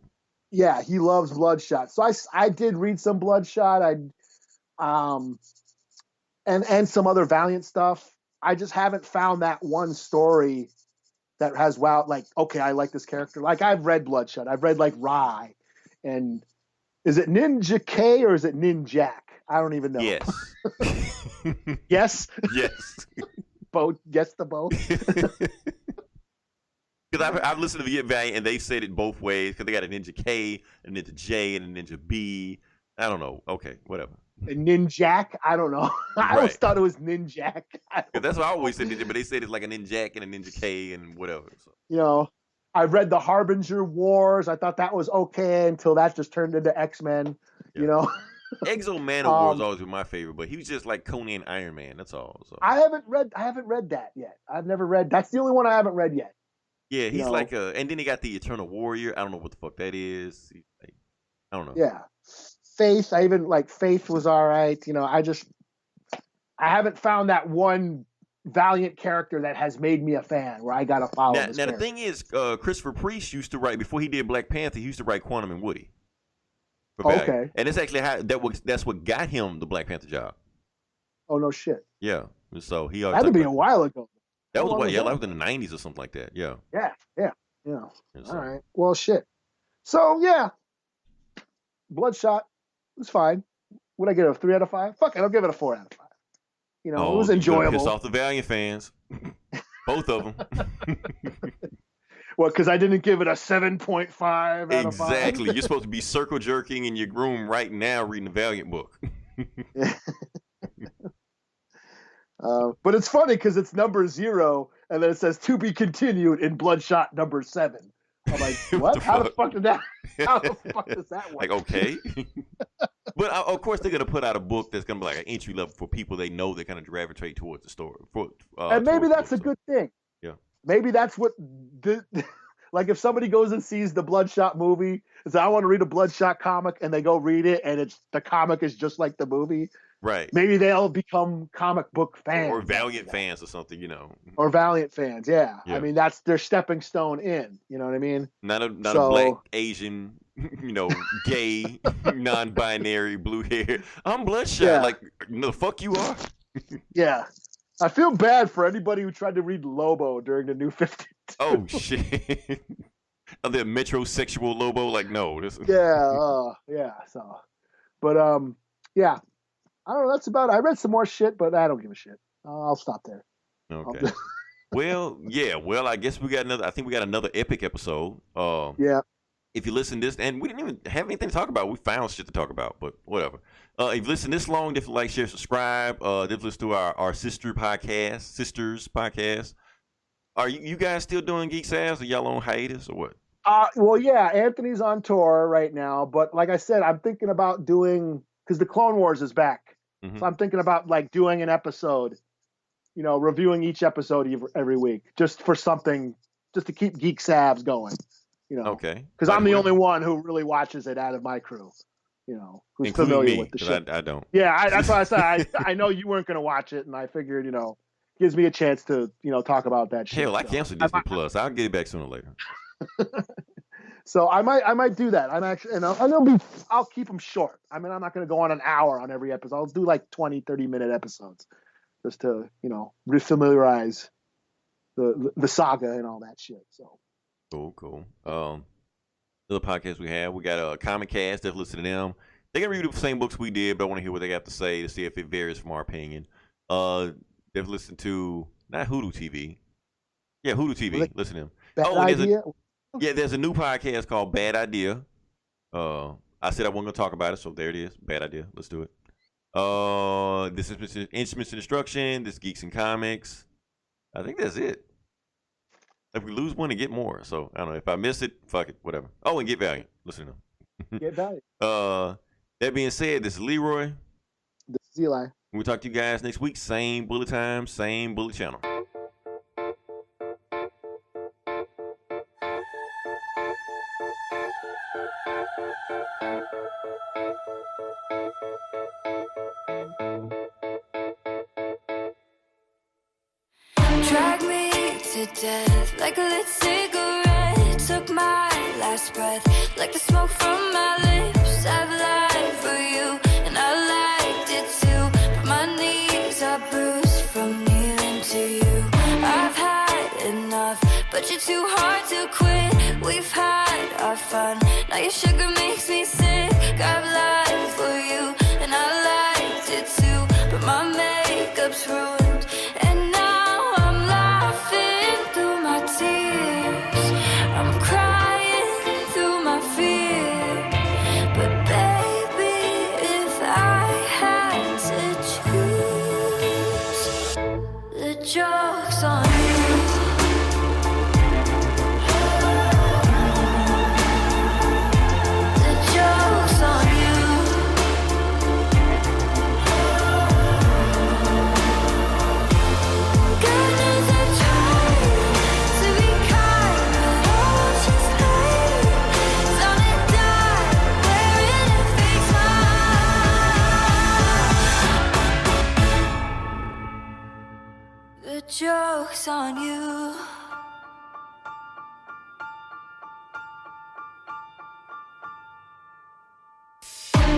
Yeah, he loves Bloodshot. So I did read some Bloodshot. And some other Valiant stuff. I just haven't found that one story that has okay, I like this character. Like I've read Bloodshot. I've read like Rye, and is it Ninja K or is it Ninjak? I don't even know. Yes. Yes. Yes. Both. Yes to both. Because I've listened to the Valiant and they've said it both ways. Because they got a Ninja K, a Ninja J, and a Ninja B. I don't know. Okay, whatever. A Ninjak? I don't know. I always thought it was Ninjak. That's what I always said Ninja, but they said it's like a Ninjak and a Ninja K and whatever. So. I read the Harbinger Wars. I thought that was okay until that just turned into X-Men. Yeah. Exo Manowar was always my favorite, but he was just like Conan Iron Man. That's all. So. I haven't read that yet. I've never read. That's the only one I haven't read yet. Yeah, he's like and then he got the Eternal Warrior. I don't know what the fuck that is. I don't know. Yeah. Faith, Faith was all right. I haven't found that one Valiant character that has made me a fan where I gotta follow this now the thing is, Christopher Priest used to write, before he did Black Panther, he used to write Quantum and Woody. Okay. And it's actually that's what got him the Black Panther job. Oh no shit. Yeah. So he had to be a while ago. That was that was in the 90s or something like that. Yeah. Yeah. All right. Well, shit. So yeah, Bloodshot was fine. Would I give it a 3 out of 5? Fuck it, I'll give it a 4 out of 5. It was enjoyable. Piss off the Valiant fans, both of them. Well, because I didn't give it a 7.5 out of 5. Exactly. You're supposed to be circle jerking in your room right now reading the Valiant book. But it's funny because it's #0 and then it says to be continued in Bloodshot #7. I'm like, what? How the fuck does that work? Like, okay. But of course they're gonna put out a book that's gonna be like an entry level for people they know they kind of gravitate towards the story. And maybe that's a good thing. Yeah. Maybe that's what like if somebody goes and sees the Bloodshot movie, says I want to read a Bloodshot comic, and they go read it, and the comic is just like the movie. Right. Maybe they'll become comic book fans. Or Valiant fans or something, Or Valiant fans, yeah. I mean, that's their stepping stone in. You know what I mean? Not a black, Asian, gay, non-binary, blue hair. I'm Bloodshot. Yeah. Like, the fuck you are? Yeah. I feel bad for anybody who tried to read Lobo during the New 52. Oh, shit. Are they a metrosexual Lobo? Like, no. Yeah. So, but, yeah. I don't know. That's about it. I read some more shit, but I don't give a shit. I'll stop there. Okay. Well, I guess we got another epic episode. Yeah. If you listen to this, and we didn't even have anything to talk about. We found shit to talk about, but whatever. If you listen this long, definitely like, share, subscribe. Definitely listen to our sisters podcast. Are you guys still doing Geek Ass? Are y'all on hiatus or what? Well, yeah, Anthony's on tour right now, but like I said, I'm thinking about doing, because the Clone Wars is back. Mm-hmm. So I'm thinking about doing an episode, reviewing each episode every week, just for something, just to keep Geek Savs going, Okay. Because I'm the only one who really watches it out of my crew, who's including familiar me, with the shit. I don't. Yeah, that's why I said I know you weren't going to watch it, and I figured, gives me a chance to, talk about that shit. Hell, I canceled Disney Plus. I'll get it back sooner or later. So I might do that. I'm actually, and I'll keep them short. I mean, I'm not going to go on an hour on every episode. I'll do like 20, 30-minute episodes just to, refamiliarize the saga and all that shit. So Cool. Other podcast we have, we got a Comic Cast. Definitely listen to them. They can read the same books we did, but I want to hear what they have to say to see if it varies from our opinion. They've listened to not Hoodoo TV. Yeah, Hoodoo TV. Listen to them. Bad Idea. There's a new podcast called Bad Idea. I said I wasn't gonna talk about it, so there it is. Bad Idea. Let's do it. This is Instruments of Destruction. This Geeks and Comics. I think that's it. If we lose one, and get more. So I don't know. If I miss it, fuck it, whatever. Oh, and Get Value. Listen to them. Get Value. That being said, this is Leroy. This is Eli. We'll talk to you guys next week. Same bullet time, same bullet channel. Drag me to death like a lit cigarette. Took my last breath like the smoke from my lips. I've lied for you and I liked it too, but my knees are bruised from kneeling to you. I've had enough, but you're too hard to quit. We've had our fun, now your sugar makes me sick. I've lied for you and I liked it too, but my makeup's ruined. And now I'm laughing through my tears, I'm crying through my fear. But baby, if I had to choose, the joke's on you. The joke's on you. Goodness, I tried to be kind, but all she's played is on a dime, wearing a fake smile. The joke's on you.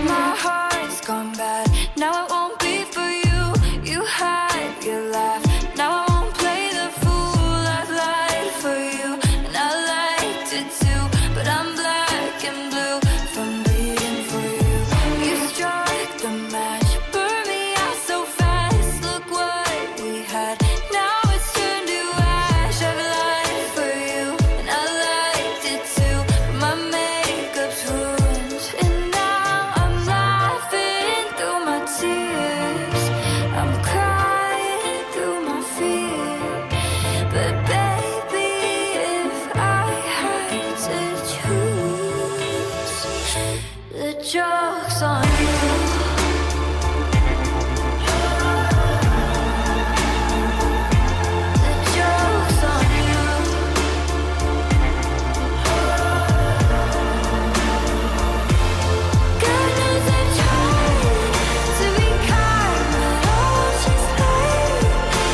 My heart's gone bad, now it won't be for you. You had your laugh, now I won't play the fool. I've lied for you, and I liked it too, but I'm black and blue from bleeding for you. You struck the match, burned me out so fast. Look what we had, now it's turned to ash. I've lied for you, and I liked it too, but my makeup's ruined. And now I'm laughing through my tears, I'm crying through my fear. But baby, if I had to choose, the joke's on you. The joke's on you. Goodness, I tried to be kind, but all she's played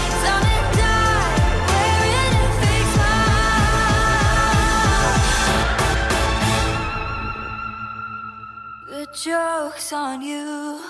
is on a dime, wearing a fake smile. The joke's on you.